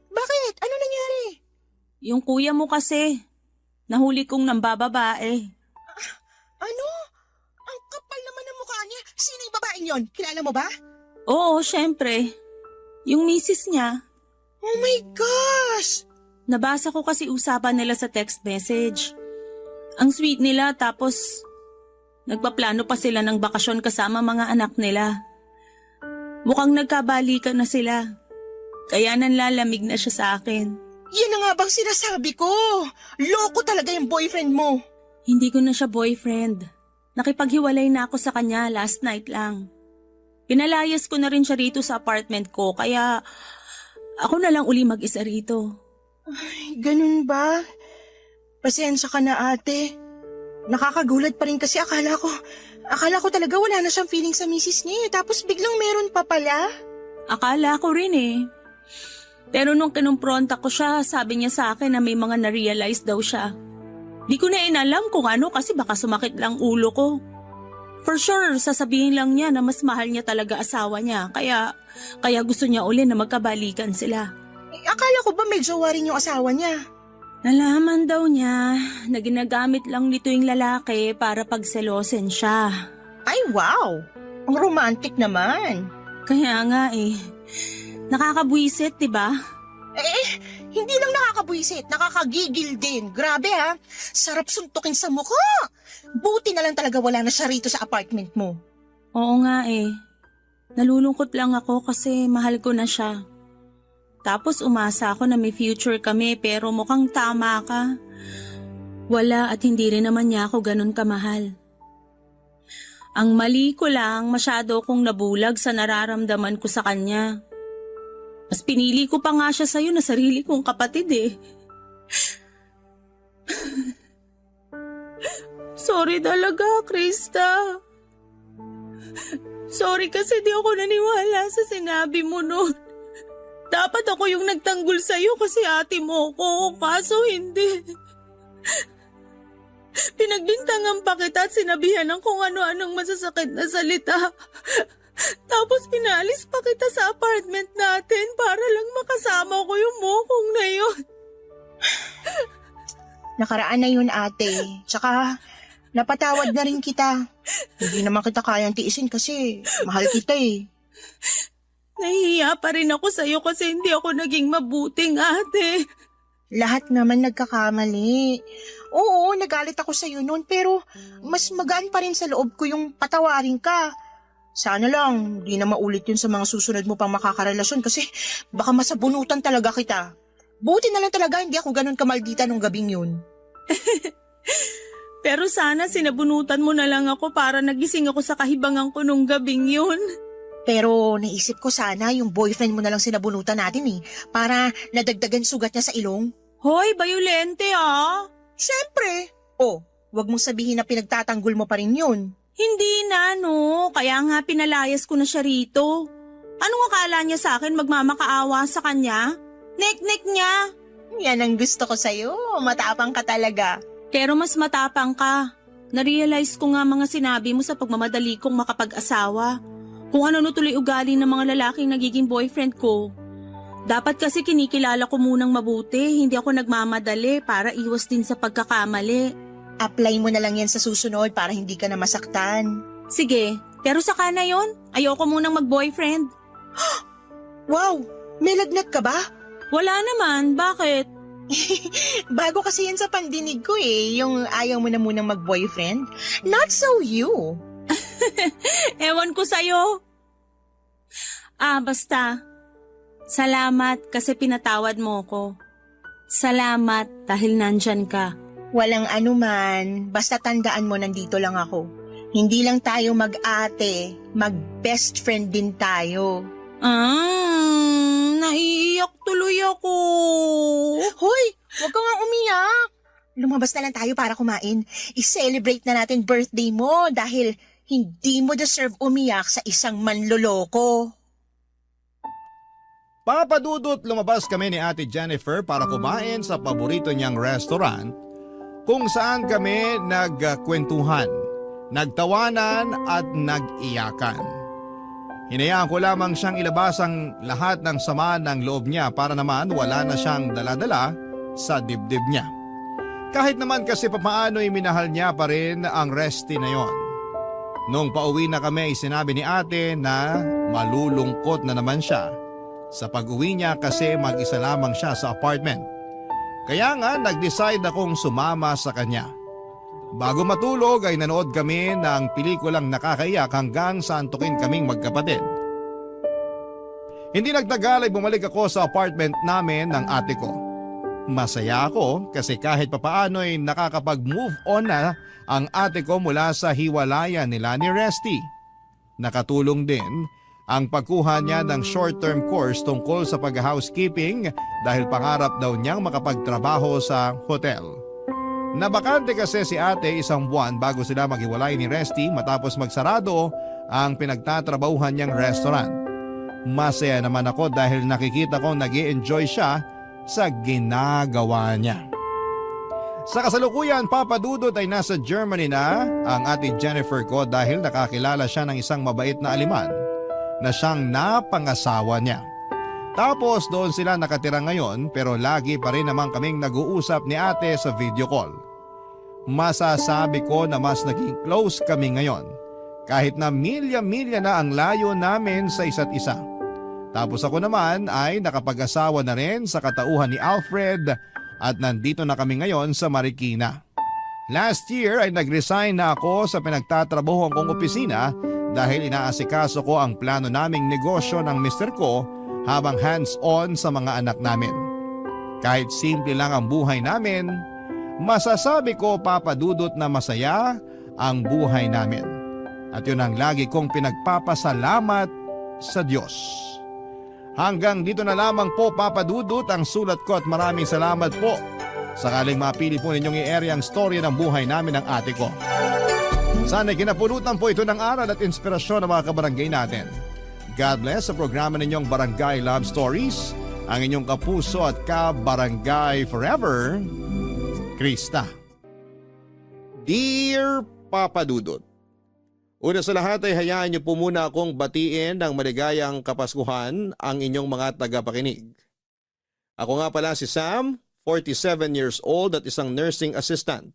Bakit? Ano nangyari? Yung kuya mo kasi, nahuli kong nambababae. Ano? Ang kapal naman ng mukha niya. Sino yung babaeng yon? Kilala mo ba? Oo, syempre. Yung misis niya. Oh my gosh! Nabasa ko kasi usapan nila sa text message. Ang sweet nila tapos nagpaplano pa sila ng bakasyon kasama mga anak nila. Mukhang nagkabalikan na sila. Kaya nanlalamig na siya sa akin. Yan na nga bang sinasabi ko. Loko talaga yung boyfriend mo. Hindi ko na siya boyfriend. Nakipaghiwalay na ako sa kanya last night lang. Pinalayas ko na rin siya rito sa apartment ko kaya ako na lang uli mag-isa rito. Ganun ba? Pasensya ka na, ate. Nakakagulat pa rin kasi akala ko talaga wala na siyang feeling sa misis niya, tapos biglang meron pa pala. Akala ko rin eh. Pero nung kinumpronta ko siya, sabi niya sa akin na may mga na-realize daw siya. Di ko na inalam kung ano kasi baka sumakit lang ulo ko. For sure, sasabihin lang niya na mas mahal niya talaga asawa niya. Kaya gusto niya uli na magkabalikan sila. Akala ko ba may jowa rin yung asawa niya? Nalaman daw niya na ginagamit lang nito yung lalaki para pagselosin siya. Ay, wow! Ang romantic naman. Kaya nga eh. Nakakabwisit, diba? Hindi lang nakakabwisit, nakakagigil din. Grabe ha, sarap suntukin sa mukha. Buti na lang talaga wala na siya rito sa apartment mo. Oo nga eh. Nalulungkot lang ako kasi mahal ko na siya. Tapos umasa ako na may future kami pero mukhang tama ka. Wala at hindi rin naman niya ako ganun kamahal. Ang mali ko lang masyado kong nabulag sa nararamdaman ko sa kanya. Mas pinili ko pa nga siya sa'yo na sarili kong kapatid eh. Sorry talaga, Krista. Sorry kasi di ako naniwala sa sinabi mo noon. Dapat ako yung nagtanggol sa'yo kasi ate mo ko, kaso hindi. Pinagbintangan pa kita at sinabihan ng kung ano-anong masasakit na salita. Tapos pinalis pa kita sa apartment natin para lang makasama ko yung mokong na yun. Nakaraan na yun, ate. Tsaka, napatawad na rin kita. Hindi naman kita kayang tiisin kasi mahal kita eh. Nahihiya pa rin ako sa'yo kasi hindi ako naging mabuting ate. Lahat naman nagkakamali. Oo, nagalit ako sa'yo noon pero mas magaan pa rin sa loob ko yung patawarin ka. Sana lang, di na maulit yun sa mga susunod mo pang makakarelasyon kasi baka masabunutan talaga kita. Buti na lang talaga hindi ako ganun kamaldita nung gabing yun. Pero sana sinabunutan mo na lang ako para nagising ako sa kahibangan ko nung gabing yun. Pero naisip ko sana yung boyfriend mo na lang sinabunutan natin eh, para nadagdagan sugat niya sa ilong. Hoy, bayolente ah! Siyempre! Oh, wag mong sabihin na pinagtatanggol mo pa rin yun. Hindi na no, kaya nga pinalayas ko na siya rito. Anong akala niya sa akin magmamakaawa sa kanya? Nek-nek niya. Yan ang gusto ko sa'yo, matapang ka talaga. Pero mas matapang ka. Narealize ko nga mga sinabi mo sa pagmamadali kong makapag-asawa. Kung ano tuloy ugali ng mga lalaking nagiging boyfriend ko. Dapat kasi kinikilala ko munang mabuti, hindi ako nagmamadali para iwas din sa pagkakamali. Apply mo na lang yan sa susunod para hindi ka na masaktan. Sige, pero saka na yon, ayoko munang mag-boyfriend. Wow, may lagnat ka ba? Wala naman, bakit? Bago kasi yan sa pandinig ko eh, yung ayaw mo na munang mag-boyfriend. Not so you. Ewan ko sa'yo. Basta. Salamat kasi pinatawad mo ko. Salamat dahil nandyan ka. Walang anuman, basta tandaan mo nandito lang ako. Hindi lang tayo mag-ate, mag-best friend din tayo. Naiiyak tuloy ako. Hoy, huwag ka nga umiyak. Lumabas na lang tayo para kumain. I-celebrate na natin birthday mo dahil hindi mo deserve umiyak sa isang manloloko. Papadudot, lumabas kami ni Ate Jennifer para kumain sa paborito niyang restaurant kung saan kami nagkwentuhan, nagtawanan at nag-iyakan. Hinayaan ko lamang siyang ilabas ang lahat ng sama ng loob niya para naman wala na siyang daladala sa dibdib niya. Kahit naman kasi papaano'y minahal niya pa rin ang Resty na yon. Nung pauwi na kami, sinabi ni ate na malulungkot na naman siya. Sa pag-uwi niya kasi mag-isa lamang siya sa apartment. Kaya nga nag-decide akong sumama sa kanya. Bago matulog ay nanood kami ng pelikulang nakakaiyak hanggang sa antukin kaming magkapatid. Hindi nagtagal ay bumalik ako sa apartment namin ng ate ko. Masaya ako kasi kahit papaano ay nakakapag-move on na ang ate ko mula sa hiwalayan nila ni Resty. Nakatulong din ang pagkuha niya ng short-term course tungkol sa pag-housekeeping dahil pangarap daw niyang makapagtrabaho sa hotel. Nabakante kasi si ate isang buwan bago sila maghiwalay ni Resty matapos magsarado ang pinagtatrabahuhan niyang restaurant. Masaya naman ako dahil nakikita ko nag-i-enjoy siya sa ginagawa niya. Sa kasalukuyan, papadudot ay nasa Germany na ang ate Jennifer ko dahil nakakilala siya ng isang mabait na aliman na siyang napangasawa niya. Tapos doon sila nakatira ngayon pero lagi pa rin naman kaming nag-uusap ni ate sa video call. Masasabi ko na mas naging close kami ngayon kahit na milya-milya na ang layo namin sa isa't isa. Tapos ako naman ay nakapag-asawa na rin sa katauhan ni Alfred at nandito na kami ngayon sa Marikina. Last year ay nag-resign na ako sa pinagtatrabahuan kong opisina dahil inaasikaso ko ang plano naming negosyo ng mister ko habang hands-on sa mga anak namin. Kahit simple lang ang buhay namin, masasabi ko papadudot na masaya ang buhay namin. At yun ang lagi kong pinagpapasalamat sa Diyos. Hanggang dito na lamang po papadudot ang sulat ko at maraming salamat po. Sakaling mapili po ninyong i-area ang storya ng buhay namin ng ate ko. Sana'y kinapulutan po ito ng aral at inspirasyon ng mga kabarangay natin. God bless sa programa ninyong Barangay Love Stories, ang inyong kapuso at kabarangay forever, Krista. Dear Papa Dudut, una sa lahat ay hayaan niyo po muna akong batiin ng maligayang Kapaskuhan ang inyong mga tagapakinig. Ako nga pala si Sam, 47 years old at isang nursing assistant.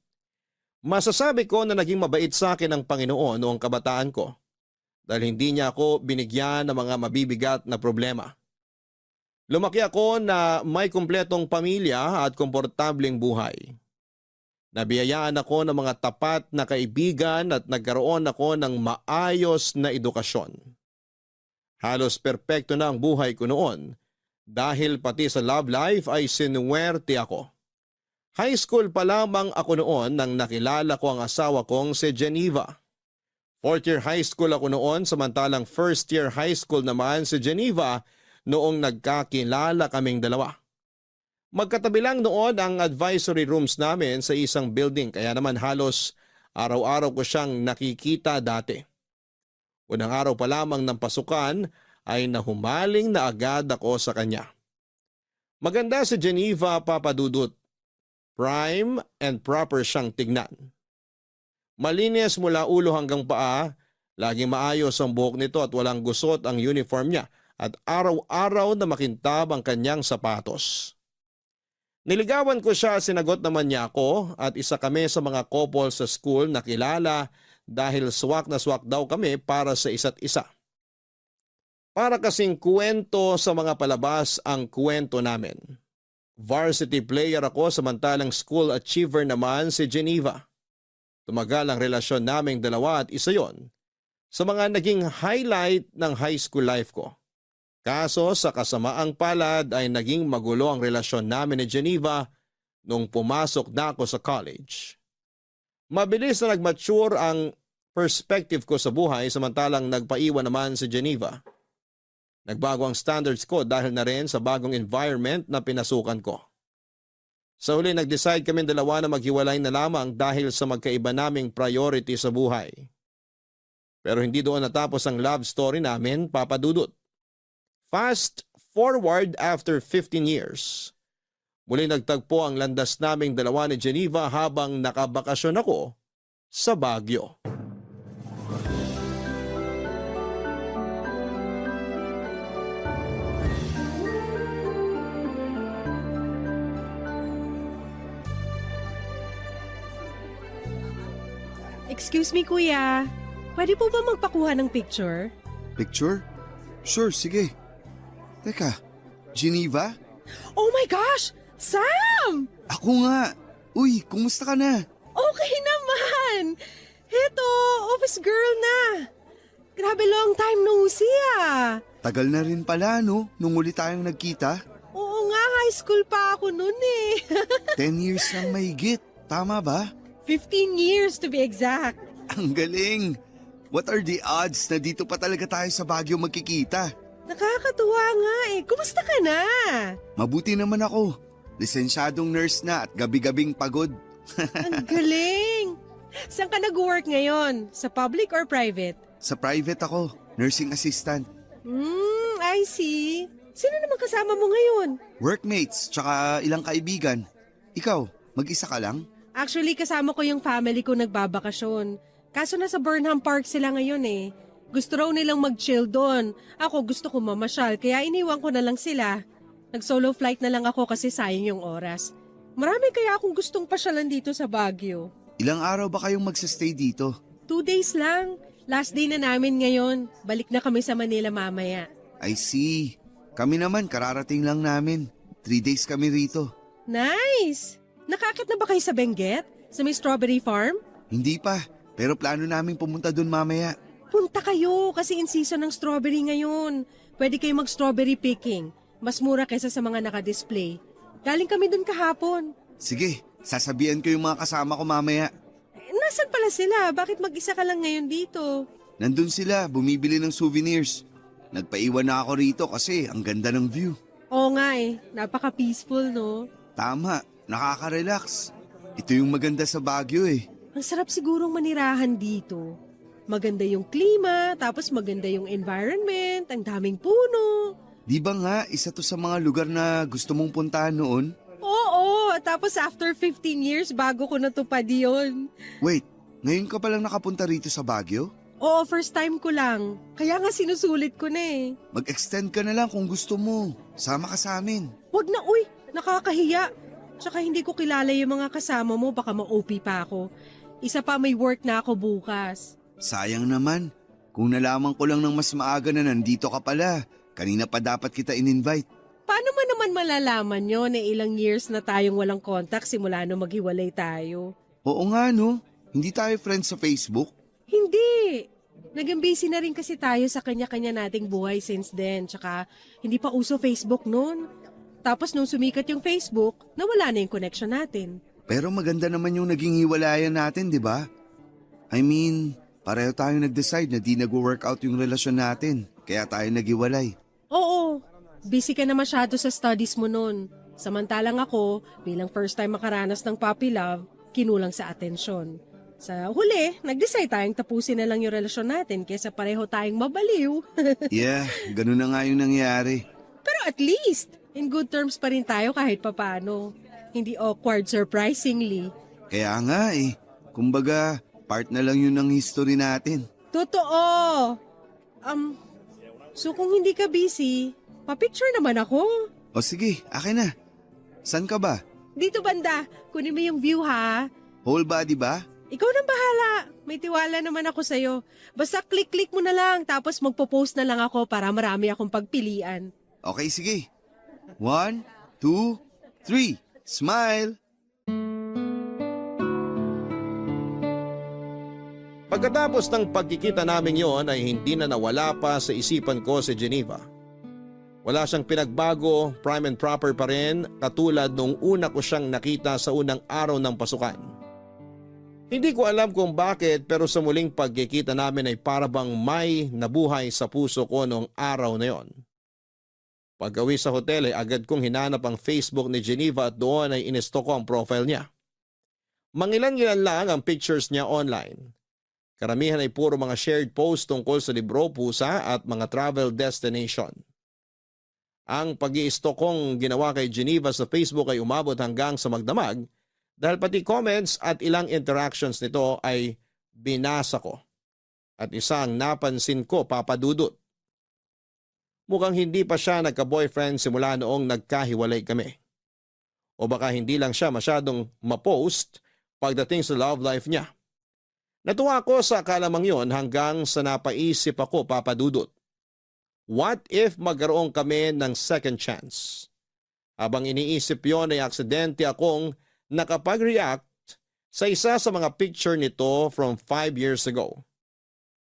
Masasabi ko na naging mabait sa akin ang Panginoon noong kabataan ko dahil hindi niya ako binigyan ng mga mabibigat na problema. Lumaki ako na may kumpletong pamilya at komportableng buhay. Nabiyayaan ako ng mga tapat na kaibigan at nagkaroon ako ng maayos na edukasyon. Halos perpekto na ang buhay ko noon dahil pati sa love life ay sinuwerte ako. High school pa lamang ako noon nang nakilala ko ang asawa kong si Geneva. Fourth year high school ako noon samantalang first year high school naman si Geneva noong nagkakilala kaming dalawa. Magkatabi lang noon ang advisory rooms namin sa isang building kaya naman halos araw-araw ko siyang nakikita dati. Unang araw pa lamang ng pasukan ay nahumaling na agad ako sa kanya. Maganda si Geneva, Papa Dudut. Prime and proper siyang tignan. Malinis mula ulo hanggang paa, laging maayos ang buhok nito at walang gusot ang uniform niya at araw-araw na makintab ang kanyang sapatos. Niligawan ko siya, sinagot naman niya ako at isa kami sa mga couple sa school na kilala dahil swak na swak daw kami para sa isa't isa. Para kasing kwento sa mga palabas ang kwento namin. Varsity player ako samantalang school achiever naman si Geneva. Tumagal ang relasyon naming dalawa at isa yon sa mga naging highlight ng high school life ko. Kaso sa kasamaang palad ay naging magulo ang relasyon namin ni Geneva nung pumasok na ako sa college. Mabilis na nag-mature ang perspective ko sa buhay samantalang nagpaiwan naman si Geneva. Nagbago ang standards ko dahil na rin sa bagong environment na pinasukan ko. Sa huli nag-decide kami dalawa na maghiwalay na lamang dahil sa magkaiba naming priority sa buhay. Pero hindi doon natapos ang love story namin, Papa Dudut. Fast forward after 15 years. Muli nagtagpo ang landas naming dalawa ni Geneva habang nakabakasyon ako sa Baguio. Excuse me, kuya. Pwede po ba magpakuha ng picture? Picture? Sure, sige. Teka, Geneva? Oh my gosh! Sam! Ako nga. Uy, kumusta ka na? Okay naman! Heto, office girl na. Grabe, long time no see ah. Tagal na rin pala, no? Nung uli tayong nagkita. Oo nga, high school pa ako nun eh. 10 years nang mahigit. Tama ba? 15 years to be exact. Ang galing. What are the odds na dito pa talaga tayo sa Baguio magkikita? Nakakatuwa nga eh. Kumusta ka na? Mabuti naman ako. Lisensyadong nurse na at gabi-gabing pagod. Ang galing! Saan ka nag-work ngayon? Sa public or private? Sa private ako, nursing assistant. I see. Sino naman kasama mo ngayon? Workmates, tsaka ilang kaibigan. Ikaw, mag-isa ka lang? Actually, kasama ko yung family ko nagbabakasyon. Kaso nasa Burnham Park sila ngayon eh. Gusto raw nilang mag-chill doon. Ako gusto ko mamasyal, kaya iniwan ko na lang sila. Nag-solo flight na lang ako kasi sayang yung oras. Marami kaya akong gustong pasyalan dito sa Baguio. Ilang araw ba kayong magsastay dito? 2 days lang. Last day na namin ngayon. Balik na kami sa Manila mamaya. I see. Kami naman, kararating lang namin. 3 days kami rito. Nice! Nakakit na ba kayo sa Benguet? Sa may strawberry farm? Hindi pa, pero plano namin pumunta dun mamaya. Punta kayo kasi in season ng strawberry ngayon. Pwede kayo mag-strawberry picking. Mas mura kaysa sa mga naka-display. Galing kami dun kahapon. Sige, sasabihan ko yung mga kasama ko mamaya. Nasaan pala sila? Bakit mag-isa ka lang ngayon dito? Nandun sila, bumibili ng souvenirs. Nagpaiwan na ako rito kasi ang ganda ng view. Oo nga eh, napaka-peaceful no? Tama, nakaka-relax. Ito yung maganda sa Baguio eh. Ang sarap sigurong manirahan dito. Maganda yung klima, tapos maganda yung environment, ang daming puno. Di ba nga, isa to sa mga lugar na gusto mong puntahan noon? Oo, tapos after 15 years bago ko natupad yun. Wait, ngayon ka palang nakapunta rito sa Baguio? Oo, first time ko lang. Kaya nga sinusulit ko na eh. Mag-extend ka na lang kung gusto mo. Sama ka sa amin. Wag na, uy! Nakakahiya. Tsaka hindi ko kilala yung mga kasama mo, baka ma-OP pa ako. Isa pa, may work na ako bukas. Sayang naman. Kung nalaman ko lang ng mas maaga na nandito ka pala, kanina pa dapat kita in-invite. Paano mo naman malalaman yun na ilang years na tayong walang contact simula nung maghiwalay tayo? Oo nga no, hindi tayo friends sa Facebook? Hindi! Naging busy na rin kasi tayo sa kanya-kanya nating buhay since then. Tsaka hindi pa uso Facebook noon. Tapos nung sumikat yung Facebook, nawala na yung connection natin. Pero maganda naman yung naging hiwalayan natin, di ba? I mean, pareho tayong nag-decide na di nag-workout yung relasyon natin. Kaya tayo naghiwalay. Oo, busy ka na masyado sa studies mo noon. Samantalang ako, bilang first time makaranas ng puppy love, kinulang sa atensyon. Sa huli, nag-decide tayong tapusin na lang yung relasyon natin kaysa pareho tayong mabaliw. Yeah, ganun na nga yung nangyari. Pero at least, in good terms pa rin tayo kahit papano. Hindi awkward surprisingly. Kaya nga eh, kumbaga, part na lang yun ng history natin. Totoo! So kung hindi ka busy, pa-picture naman ako. O sige, akin na. San ka ba? Dito banda, kunin mo yung view ha. Whole body ba? Ikaw nang bahala. May tiwala naman ako sa'yo. Basta click-click mo na lang tapos magpo-post na lang ako para marami akong pagpilian. Okay, sige. 1, 2, 3. Smile! Pagkatapos ng pagkikita namin yon ay hindi na nawala pa sa isipan ko si Geneva. Wala siyang pinagbago, prime and proper pa rin katulad nung una ko siyang nakita sa unang araw ng pasukan. Hindi ko alam kung bakit pero sa muling pagkikita namin ay parabang may nabuhay sa puso ko noong araw na yon. Pag-uwi sa hotel ay agad kong hinanap ang Facebook ni Geneva at doon ay inisto ko ang profile niya. Mangilan-ngilan lang ang pictures niya online. Karamihan ay puro mga shared posts tungkol sa libro, pusa at mga travel destination. Ang pag-i-stalk kong ginawa kay Geneva sa Facebook ay umabot hanggang sa magdamag dahil pati comments at ilang interactions nito ay binasa ko. At isang napansin ko, Papa Dudut. Mukhang hindi pa siya nagka-boyfriend simula noong nagkahiwalay kami. O baka hindi lang siya masyadong ma-post pagdating sa love life niya. Natuwa ako sa kalamang yon hanggang sa napaisip ako, Papa Dudut. What if magkaroon kami ng second chance? Habang iniisip yon ay aksidente akong nakapag-react sa isa sa mga picture nito from 5 years ago.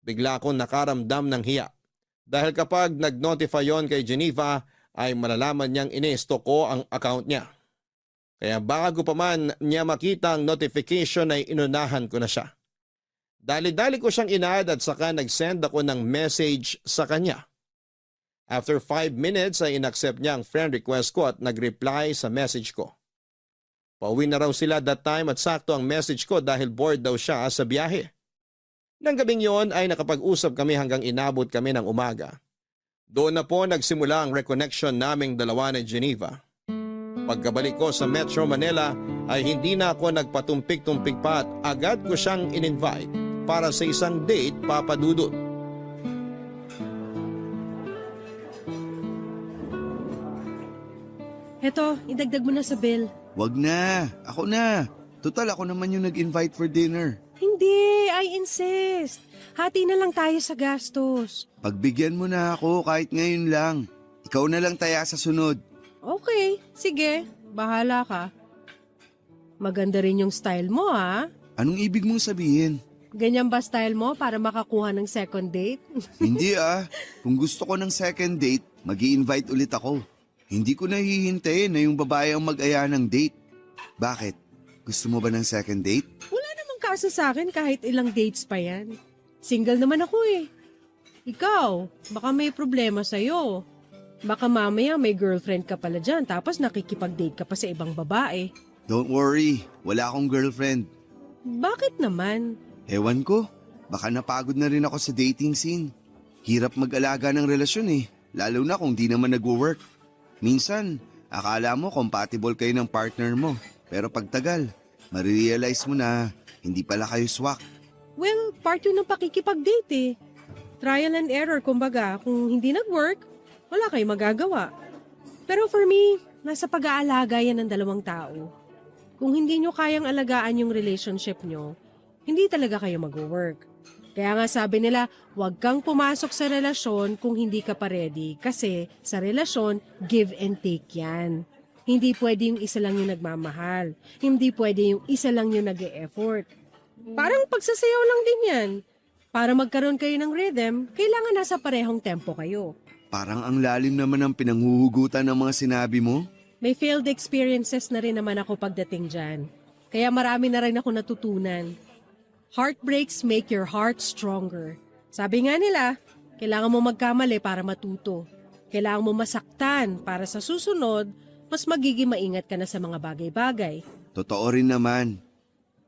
Bigla akong nakaramdam ng hiya. Dahil kapag nag-notify yon kay Geneva ay malalaman niyang inisto ko ang account niya. Kaya bago pa man niya makita ang notification ay inunahan ko na siya. Dali-dali ko siyang inad at saka nag-send ako ng message sa kanya. After 5 minutes ay inaccept niya ang friend request ko at nag-reply sa message ko. Pauwi na raw sila that time at sakto ang message ko dahil bored daw siya sa biyahe. Nang gabing yon ay nakapag-usap kami hanggang inabot kami ng umaga. Doon na po nagsimula ang reconnection naming dalawa ni Geneva. Pagkabalik ko sa Metro Manila ay hindi na ako nagpatumpik-tumpik pa at agad ko siyang in-invite para sa isang date, Papa Dudut. Heto, idagdag mo na sa bill. Wag na, ako na. Total ako naman yung nag-invite for dinner. Hindi, I insist. Hati na lang tayo sa gastos. Pagbigyan mo na ako kahit ngayon lang. Ikaw na lang taya sa sunod. Okay, sige. Bahala ka. Maganda rin yung style mo, ha? Anong ibig mong sabihin? Ganyan ba style mo para makakuha ng second date? Hindi ah. Kung gusto ko ng second date, mag-i-invite ulit ako. Hindi ko nahihintayin na yung babae ang mag-aya ng date. Bakit? Gusto mo ba ng second date? Wala namang kaso sa akin kahit ilang dates pa yan. Single naman ako eh. Ikaw, baka may problema sa'yo. Baka mamaya may girlfriend ka pala dyan tapos nakikipag-date ka pa sa ibang babae. Don't worry, wala akong girlfriend. Bakit naman? Ewan ko, baka napagod na rin ako sa dating scene. Hirap mag-alaga ng relasyon eh, lalo na kung di naman nag-work. Minsan, akala mo compatible kayo ng partner mo, pero pagtagal, marirealize mo na hindi pala kayo swak. Well, part yun ng pakikipag-date eh. Trial and error, kumbaga. Kung hindi nag-work, wala kayong magagawa. Pero for me, nasa pag-aalaga yan ng dalawang tao. Kung hindi nyo kayang alagaan yung relationship nyo, hindi talaga kayo mag-work. Kaya nga sabi nila, huwag kang pumasok sa relasyon kung hindi ka pa ready. Kasi sa relasyon, give and take yan. Hindi pwede yung isa lang yung nagmamahal. Hindi pwede yung isa lang yung nag-e-effort. Parang pagsasayaw lang din yan. Para magkaroon kayo ng rhythm, kailangan nasa parehong tempo kayo. Parang ang lalim naman ng pinanghuhugutan ng mga sinabi mo. May failed experiences na rin naman ako pagdating dyan. Kaya marami na rin ako natutunan. Heartbreaks make your heart stronger. Sabi nga nila, kailangan mo magkamali para matuto. Kailangan mo masaktan para sa susunod, mas magiging maingat ka na sa mga bagay-bagay. Totoo rin naman.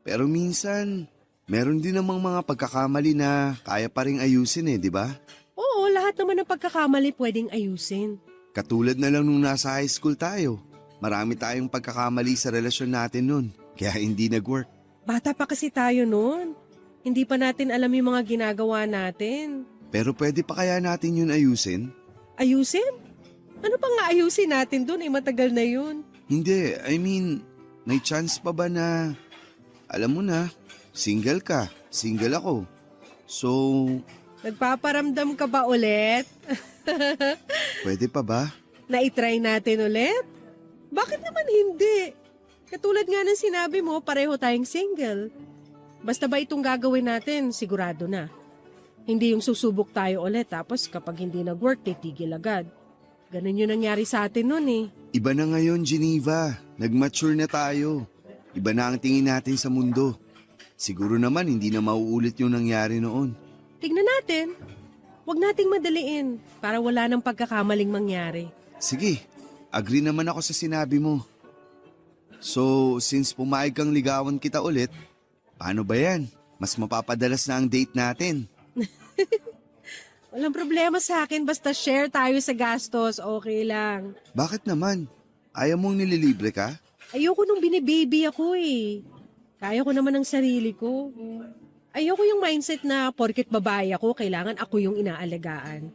Pero minsan, meron din namang mga pagkakamali na kaya pa ring ayusin eh, di ba? Oo, lahat naman ng pagkakamali pwedeng ayusin. Katulad na lang nung nasa high school tayo. Marami tayong pagkakamali sa relasyon natin nun, kaya hindi nag-work. Bata pa kasi tayo noon. Hindi pa natin alam yung mga ginagawa natin. Pero pwede pa kaya natin yun ayusin? Ayusin? Ano pa nga ayusin natin dun? Matagal na yun. Hindi, I mean, may chance pa ba na, alam mo na, single ka, single ako. So, Nagpaparamdam ka ba ulit? pwede pa ba? Na-try natin ulit? Bakit naman hindi? Katulad nga ng sinabi mo, pareho tayong single. Basta ba itong gagawin natin, sigurado na. Hindi yung susubok tayo ulit tapos kapag hindi nag-work, titigil agad. Ganun yung nangyari sa atin nun eh. Iba na ngayon, Geneva. Nag-mature na tayo. Iba na ang tingin natin sa mundo. Siguro naman hindi na mauulit yung nangyari noon. Tignan natin. Huwag nating madaliin para wala nang pagkakamaling mangyari. Sige, agree naman ako sa sinabi mo. So, since pumayag kang ligawan kita ulit, paano ba yan? Mas mapapadalas na ang date natin. Walang problema sa akin basta share tayo sa gastos, okay lang. Bakit naman? Ayaw mong nililibre ka? Ayoko nung binibaby ako eh. Kaya ko naman ang sarili ko. Ayoko yung mindset na porket babae ako, kailangan ako yung inaalagaan.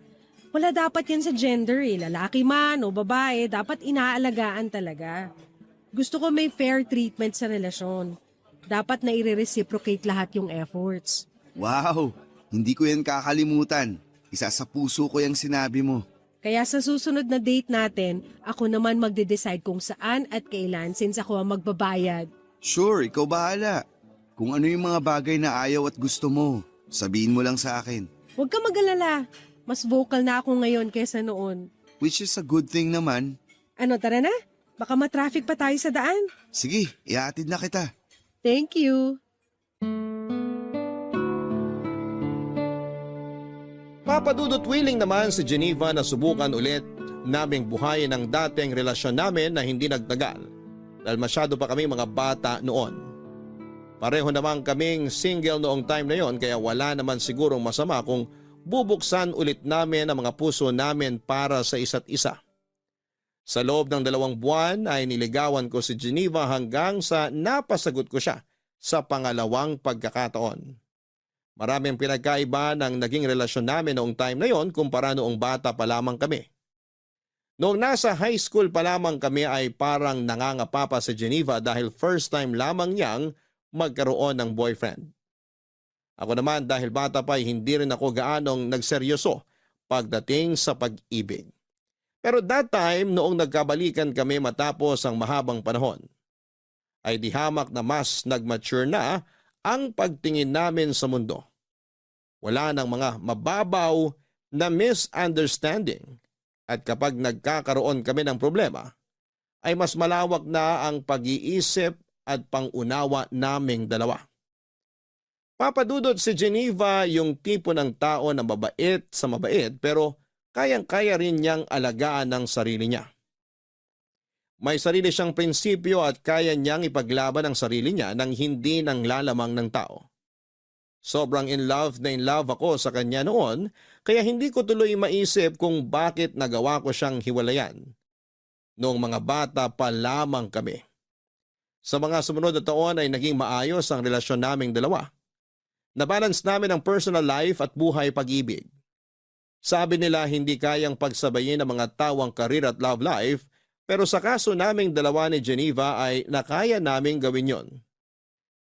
Wala dapat yan sa gender eh. Lalaki man o babae, dapat inaalagaan talaga. Gusto ko may fair treatment sa relasyon. Dapat na i-reciprocate lahat yung efforts. Wow! Hindi ko yan kakalimutan. Isa sa puso ko yung sinabi mo. Kaya sa susunod na date natin, ako naman magde-decide kung saan at kailan since ako ang magbabayad. Sure, ikaw bahala. Kung ano yung mga bagay na ayaw at gusto mo, sabihin mo lang sa akin. Huwag ka mag-alala. Mas vocal na ako ngayon kaysa noon. Which is a good thing naman. Ano, tara na? Baka matraffic pa tayo sa daan. Sige, ihatid na kita. Thank you. Papadudot willing naman si Geneva na subukan ulit naming buhayin ang dating relasyon namin na hindi nagtagal dahil masyado pa kami mga bata noon. Pareho naman kaming single noong time na yon kaya wala naman sigurong masama kung bubuksan ulit namin ang mga puso namin para sa isa't isa. Sa loob ng 2 buwan ay niligawan ko si Geneva hanggang sa napasagot ko siya sa pangalawang pagkakataon. Maraming pinagkaiba ng naging relasyon namin noong time na yon kumpara noong bata pa lamang kami. Noong nasa high school pa lamang kami ay parang nangangapa pa si Geneva dahil first time lamang niyang magkaroon ng boyfriend. Ako naman dahil bata pa ay hindi rin ako gaanong nagseryoso pagdating sa pag-ibig. Pero that time noong nagkabalikan kami matapos ang mahabang panahon, ay di hamak na mas nag-mature na ang pagtingin namin sa mundo. Wala nang mga mababaw na misunderstanding at kapag nagkakaroon kami ng problema, ay mas malawak na ang pag-iisip at pangunawa naming dalawa. Papadudot si Geneva yung tipo ng tao na mabait sa mabait pero kayang-kaya rin niyang alagaan ng sarili niya. May sarili siyang prinsipyo at kaya niyang ipaglaban ang sarili niya nang hindi nang lalamang ng tao. Sobrang in love ako sa kanya noon kaya hindi ko tuloy maisip kung bakit nagawa ko siyang hiwalayan. Noong mga bata pa lamang kami. Sa mga sumunod na taon ay naging maayos ang relasyon naming dalawa. Nabalance namin ang personal life at buhay pag-ibig. Sabi nila hindi kayang pagsabayin ang mga tawang karir at love life pero sa kaso naming dalawa ni Geneva ay nakaya naming gawin yon.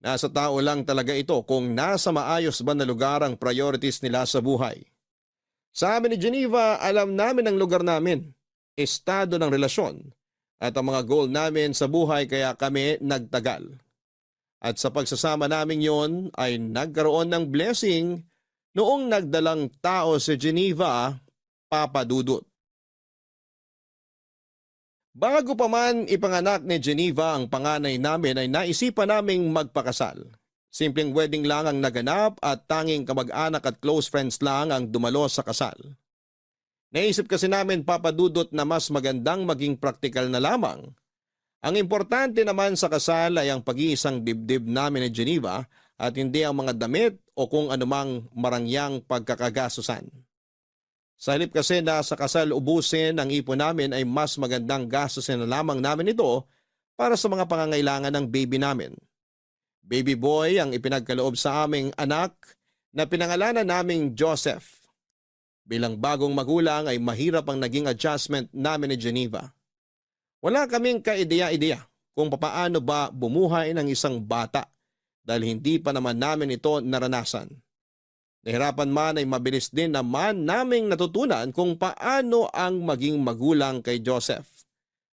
Nasa tao lang talaga ito kung nasa maayos ba na lugar ang priorities nila sa buhay. Sabi ni Geneva, alam namin ang lugar namin, estado ng relasyon at ang mga goal namin sa buhay kaya kami nagtagal. At sa pagsasama namin yon ay nagkaroon ng blessing noong nagdalang tao si Geneva, papadudot. Bago pa man ipanganak ni Geneva ang panganay namin ay naisipan naming magpakasal. Simpleng wedding lang ang naganap at tanging kamag-anak at close friends lang ang dumalo sa kasal. Naisip kasi namin papadudot na mas magandang maging praktikal na lamang. Ang importante naman sa kasal ay ang pag-iisang dibdib namin ni Geneva at hindi ang mga damit o kung anumang marangyang pagkakagastusan. Sa halip kasi na sa kasal ubusin ang ipon namin ay mas magandang gastusin na lamang namin ito para sa mga pangangailangan ng baby namin. Baby boy ang ipinagkaloob sa aming anak na pinangalanan naming Joseph. Bilang bagong magulang ay mahirap ang naging adjustment namin ni Geneva. Wala kaming kaideya-ideya kung papaano ba bumuhay ng isang bata dahil hindi pa naman namin ito naranasan. Nahirapan man ay mabilis din naman naming natutunan kung paano ang maging magulang kay Joseph.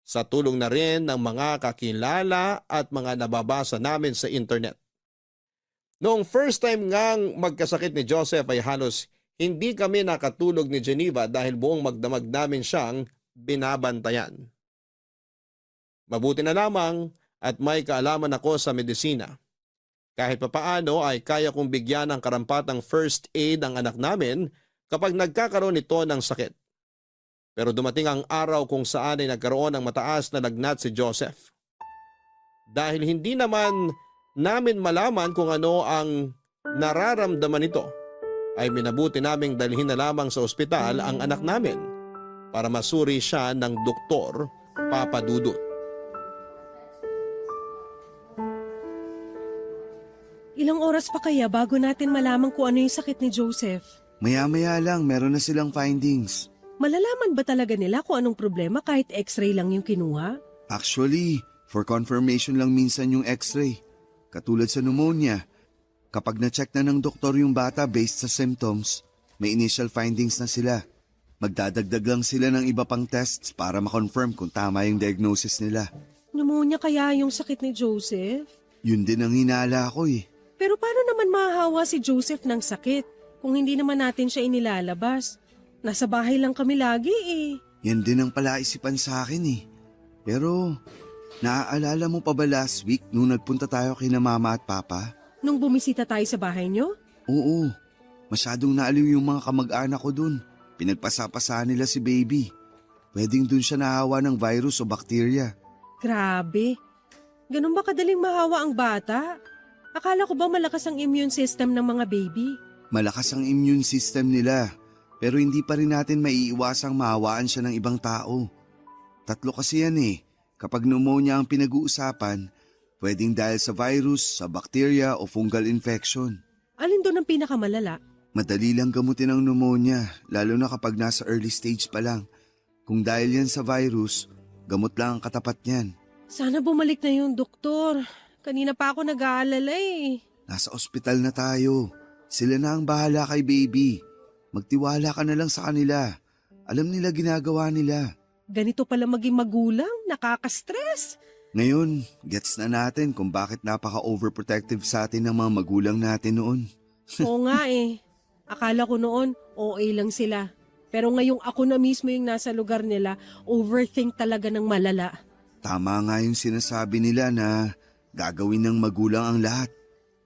Sa tulong na rin ng mga kakilala at mga nababasa namin sa internet. Noong first time ngang magkasakit ni Joseph ay halos hindi kami nakatulog ni Geneva dahil buong magdamag namin siyang binabantayan. Mabuti na lamang at may kaalaman ako sa medisina. Kahit papaano ay kaya kong bigyan ng karampatang first aid ang anak namin kapag nagkakaroon ito ng sakit. Pero dumating ang araw kung saan ay nagkaroon ng mataas na lagnat si Joseph. Dahil hindi naman namin malaman kung ano ang nararamdaman nito, ay minabuti naming dalhin na lamang sa ospital ang anak namin para masuri siya ng doktor Papa Dudut. Ilang oras pa kaya bago natin malaman kung ano yung sakit ni Joseph? Maya-maya lang, meron na silang findings. Malalaman ba talaga nila kung anong problema kahit x-ray lang yung kinuha? Actually, for confirmation lang minsan yung x-ray. Katulad sa pneumonia, kapag na-check na ng doktor yung bata based sa symptoms, may initial findings na sila. Magdadagdag lang sila ng iba pang tests para ma-confirm kung tama yung diagnosis nila. Pneumonia kaya yung sakit ni Joseph? Yun din ang hinala ko eh. Pero paano naman mahahawa si Joseph ng sakit kung hindi naman natin siya inilalabas? Nasa bahay lang kami lagi eh. Yan din ang palaisipan sa akin eh. Pero, naaalala mo pa ba last week nung nagpunta tayo kina mama at papa? Nung bumisita tayo sa bahay niyo? Oo, masyadong naaliw yung mga kamag-anak ko dun. Pinagpasapasa nila si baby. Pwedeng dun siya nahawa ng virus o bakterya. Grabe. Ganun ba kadaling mahawa ang bata? Akala ko ba malakas ang immune system ng mga baby? Malakas ang immune system nila, pero hindi pa rin natin maiiwasang mahawaan siya ng ibang tao. 3 kasi yan eh. Kapag pneumonia ang pinag-uusapan, pwedeng dahil sa virus, sa bacteria o fungal infection. Alin doon ang pinakamalala? Madali lang gamutin ang pneumonia, lalo na kapag nasa early stage pa lang. Kung dahil yan sa virus, gamot lang ang katapat niyan. Sana bumalik na yung doktor. Kanina pa ako nag-aalala eh. Nasa ospital na tayo. Sila na ang bahala kay baby. Magtiwala ka na lang sa kanila. Alam nila ginagawa nila. Ganito pala maging magulang, nakaka-stress. Ngayon, gets na natin kung bakit napaka-overprotective sa atin ng mga magulang natin noon. Oo nga eh. Akala ko noon, OA lang sila. Pero ngayong ako na mismo yung nasa lugar nila, overthink talaga ng malala. Tama nga yung sinasabi nila na gagawin ng magulang ang lahat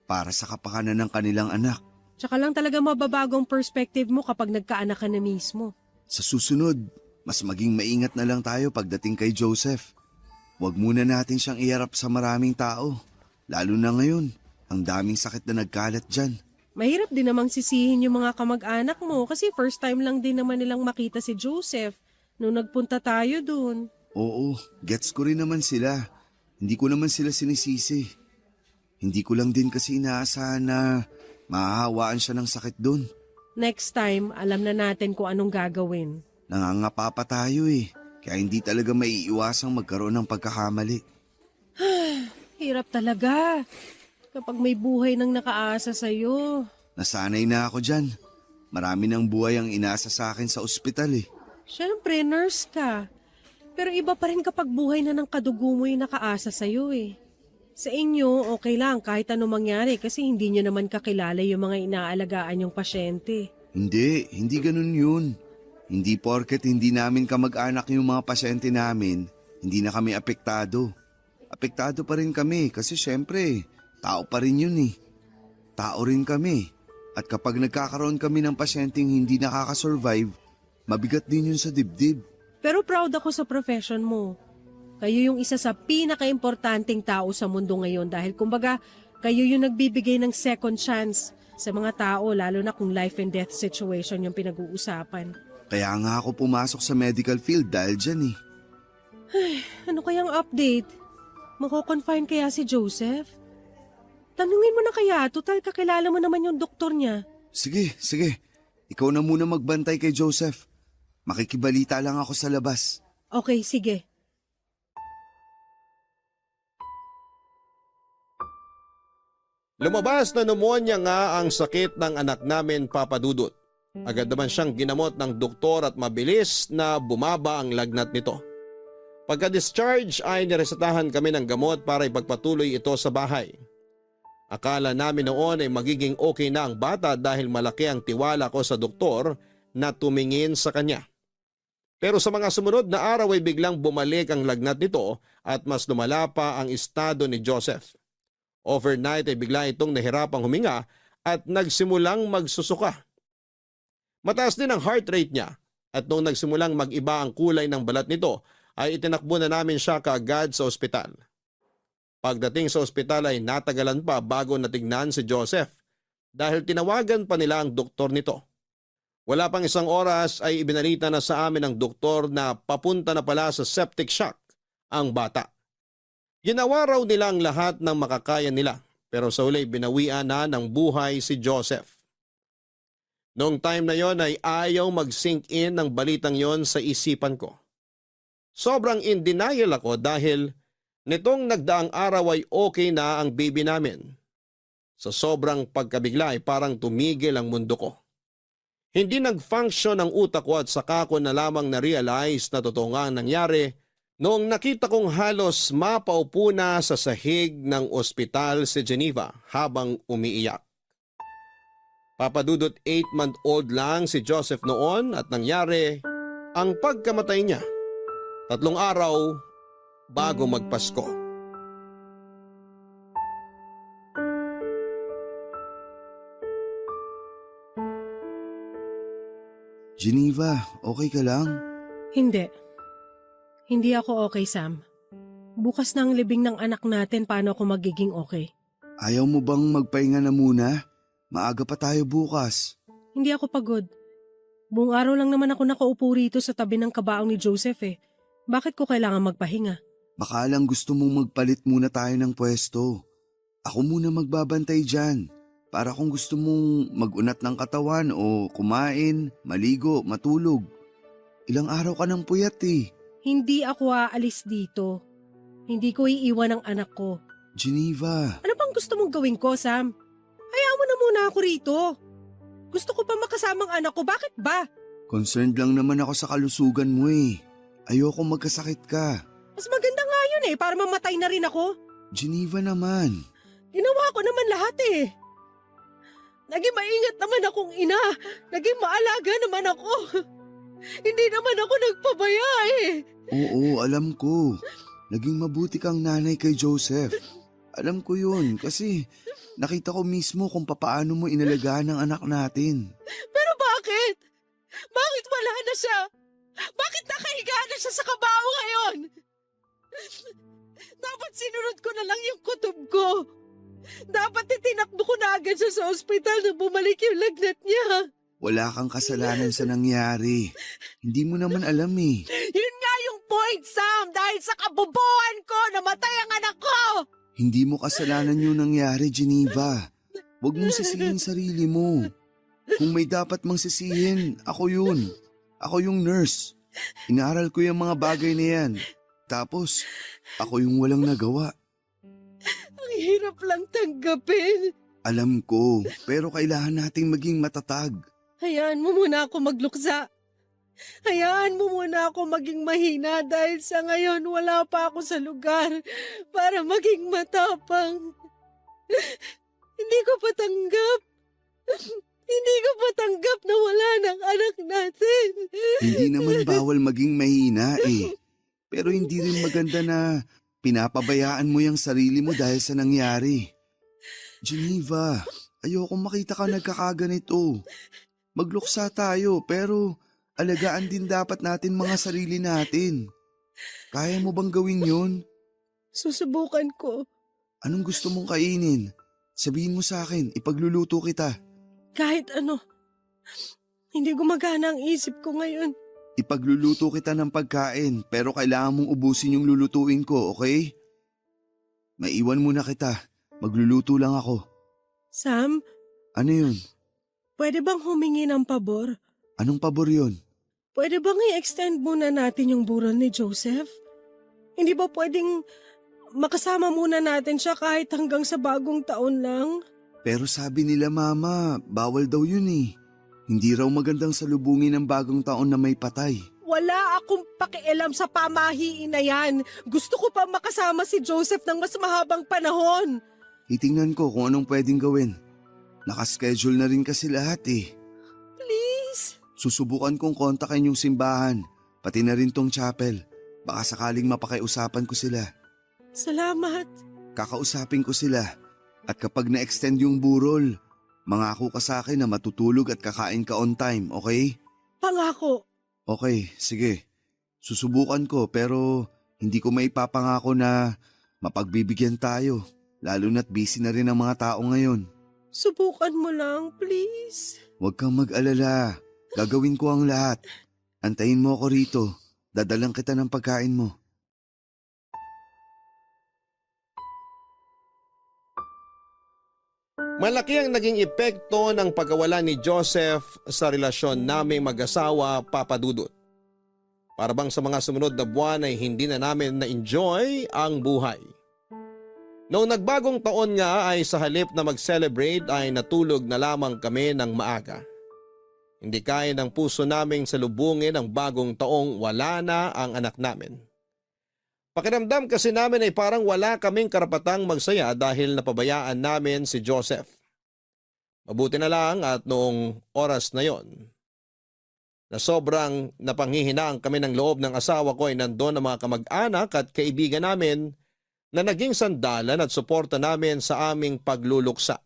para sa kapakanan ng kanilang anak. Tsaka lang talaga mababago ang perspective mo kapag nagkaanak ka na mismo. Sa susunod, mas maging maingat na lang tayo pagdating kay Joseph. Huwag muna natin siyang iharap sa maraming tao. Lalo na ngayon, ang daming sakit na nagkalat dyan. Mahirap din namang sisihin yung mga kamag-anak mo kasi first time lang din naman nilang makita si Joseph nung nagpunta tayo dun. Oo, gets ko rin naman sila. Hindi ko naman sila sinisisi. Hindi ko lang din kasi inaasahan na mahahawaan siya ng sakit dun. Next time, alam na natin kung anong gagawin. Nangangapa pa tayo eh. Kaya hindi talaga maiiwasang magkaroon ng pagkakamali. Hirap talaga kapag may buhay nang nakaasa sa'yo. Nasanay na ako dyan. Marami ng buhay ang inaasa sa akin sa ospital eh. Siyempre, nurse ka. Pero iba pa rin kapag buhay na ng kadugo mo yung nakaasa sa'yo eh. Sa inyo, okay lang kahit ano mangyari kasi hindi nyo naman kakilala yung mga inaalagaan yung pasyente. Hindi ganun yun. Hindi porket hindi namin kamag-anak yung mga pasyente namin, hindi na kami apektado. Apektado pa rin kami kasi syempre, tao pa rin yun eh. Tao rin kami. At kapag nagkakaroon kami ng pasyenteng hindi nakakasurvive, mabigat din yun sa dibdib. Pero proud ako sa profession mo. Kayo yung isa sa pinaka-importanting tao sa mundo ngayon dahil kumbaga kayo yung nagbibigay ng second chance sa mga tao lalo na kung life and death situation yung pinag-uusapan. Kaya nga ako pumasok sa medical field dahil dyan eh. Ano kayang update? Mako-confine kaya si Joseph? Tanungin mo na kaya, total kakilala mo naman yung doktor niya. Sige. Ikaw na muna magbantay kay Joseph. Makikibalita lang ako sa labas. Okay, sige. Lumabas na pneumonia nga ang sakit ng anak namin, Papa Dudut. Agad naman siyang ginamot ng doktor at mabilis na bumaba ang lagnat nito. Pagka-discharge ay niresetahan kami ng gamot para ipagpatuloy ito sa bahay. Akala namin noon ay magiging okay na ang bata dahil malaki ang tiwala ko sa doktor na tumingin sa kanya. Pero sa mga sumunod na araw ay biglang bumalik ang lagnat nito at mas lumala pa ang estado ni Joseph. Overnight ay bigla itong nahirapang huminga at nagsimulang magsusuka. Mataas din ang heart rate niya at nung nagsimulang mag-iba ang kulay ng balat nito ay itinakbo na namin siya kaagad sa ospital. Pagdating sa ospital ay natagalan pa bago natignan si Joseph dahil tinawagan pa nila ang doktor nito. Wala pang isang oras ay ibinalita na sa amin ng doktor na papunta na pala sa septic shock ang bata. Ginawa raw nila ang lahat ng makakaya nila pero sa huli binawian na ng buhay si Joseph. Noong time na yon ay ayaw mag-sink in ang balitang yon sa isipan ko. Sobrang in denial ako dahil nitong nagdaang araw ay okay na ang baby namin. Sa sobrang pagkabigla ay parang tumigil ang mundo ko. Hindi nag-function ang utak ko at saka ko na lamang na-realize na totoo nga ang nangyari noong nakita kong halos mapaupo na sa sahig ng ospital si Geneva habang umiiyak. Papadudot 8-month-old lang si Joseph noon at nangyari ang pagkamatay niya 3 araw bago magpasko. Geneva, okay ka lang? Hindi. Hindi ako okay, Sam. Bukas na ang libing ng anak natin, paano ako magiging okay? Ayaw mo bang magpahinga na muna? Maaga pa tayo bukas. Hindi ako pagod. Buong araw lang naman ako nakaupo rito sa tabi ng kabaong ni Joseph eh. Bakit ko kailangan magpahinga? Baka lang gusto mong magpalit muna tayo ng pwesto. Ako muna magbabantay dyan. Para kung gusto mong mag-unat ng katawan o kumain, maligo, matulog. Ilang araw ka ng puyat eh. Hindi ako aalis dito. Hindi ko iiwan ang anak ko. Geneva. Ano bang gusto mong gawin ko, Sam? Hayaan mo na muna ako rito. Gusto ko pa makasamang anak ko, bakit ba? Concerned lang naman ako sa kalusugan mo eh. Ayoko magkasakit ka. Mas maganda nga yun eh, para mamatay na rin ako. Geneva naman. Ginawa ko naman lahat eh. Naging maingat naman akong ina. Naging maalaga naman ako. Hindi naman ako nagpabaya eh. Oo, alam ko. Naging mabuti kang nanay kay Joseph. Alam ko yun kasi nakita ko mismo kung papaano mo inalagaan ang anak natin. Pero bakit? Bakit wala na siya? Bakit nakahiga na siya sa kabao ngayon? Dapat sinunod ko na lang yung kutob ko. Dapat itinakbo ko na agad siya sa ospital na bumalik yung lagnat niya. Wala kang kasalanan sa nangyari. Hindi mo naman alam eh. Yun nga yung point, Sam. Dahil sa kabobohan ko, namatay ang anak ko. Hindi mo kasalanan yung nangyari, Geneva. Huwag mong sisihin sarili mo. Kung may dapat mang sisihin, ako yun. Ako yung nurse. Inaral ko yung mga bagay na yan. Tapos, ako yung walang nagawa. Ang hirap lang tanggapin. Alam ko, pero kailangan nating maging matatag. Hayaan mo muna ako magluksa. Hayaan mo muna ako maging mahina dahil sa ngayon wala pa ako sa lugar para maging matapang. Hindi ko patanggap. Hindi ko patanggap na wala ng anak natin. Hindi naman bawal maging mahina eh. Pero hindi rin maganda na pinapabayaan mo yung sarili mo dahil sa nangyari. Geneva, ayoko makita ka nagkakaganito. Magluksa tayo pero alagaan din dapat natin mga sarili natin. Kaya mo bang gawin yun? Susubukan ko. Anong gusto mong kainin? Sabihin mo sa akin, ipagluluto kita. Kahit ano. Hindi gumagana ang isip ko ngayon. Ipagluluto kita ng pagkain pero kailangan mong ubusin yung lulutuin ko, okay? Maiwan muna kita. Magluluto lang ako. Sam, Ano yun? pwede bang humingi ng pabor? Anong pabor yun? Pwede bang i-extend muna natin yung buron ni Joseph? Hindi ba pwedeng makasama muna natin siya kahit hanggang sa bagong taon lang? Pero sabi nila mama, bawal daw yun eh. Hindi raw magandang salubungin ng bagong taon na may patay. Wala akong pakialam sa pamahiin na yan. Gusto ko pa makasama si Joseph ng mas mahabang panahon. Titingnan ko kung anong pwedeng gawin. Nakaschedule na rin kasi lahat eh. Please? Susubukan kong kontakin yung simbahan Pati na rin tong chapel. Baka sakaling mapakiusapan ko sila. Salamat. Kakausapin ko sila. At kapag na-extend yung burol, mangako ka sa akin na matutulog at kakain ka on time, okay? Pangako. Okay, sige. Susubukan ko pero hindi ko maipapangako na mapagbibigyan tayo. Lalo na't busy na rin ang mga tao ngayon. Subukan mo lang, please. Huwag kang mag-alala. Gagawin ko ang lahat. Antayin mo ako rito. Dadalang kita ng pagkain mo. Malaki ang naging epekto ng pagkawala ni Joseph sa relasyon naming mag-asawa, Papa Dudut. Para bang sa mga sumunod na buwan ay hindi na namin na-enjoy ang buhay. Noong nagbagong taon nga ay sa halip na mag-celebrate ay natulog na lamang kami ng maaga. Hindi kaya ng puso naming salubungin ang bagong taong wala na ang anak namin. Pakiramdam kasi namin ay parang wala kaming karapatang magsaya dahil napabayaan namin si Joseph. Mabuti na lang at noong oras na yon, na sobrang napanghihinaan kami ng loob ng asawa ko ay nandoon ang mga kamag-anak at kaibigan namin na naging sandalan at suporta namin sa aming pagluluksa.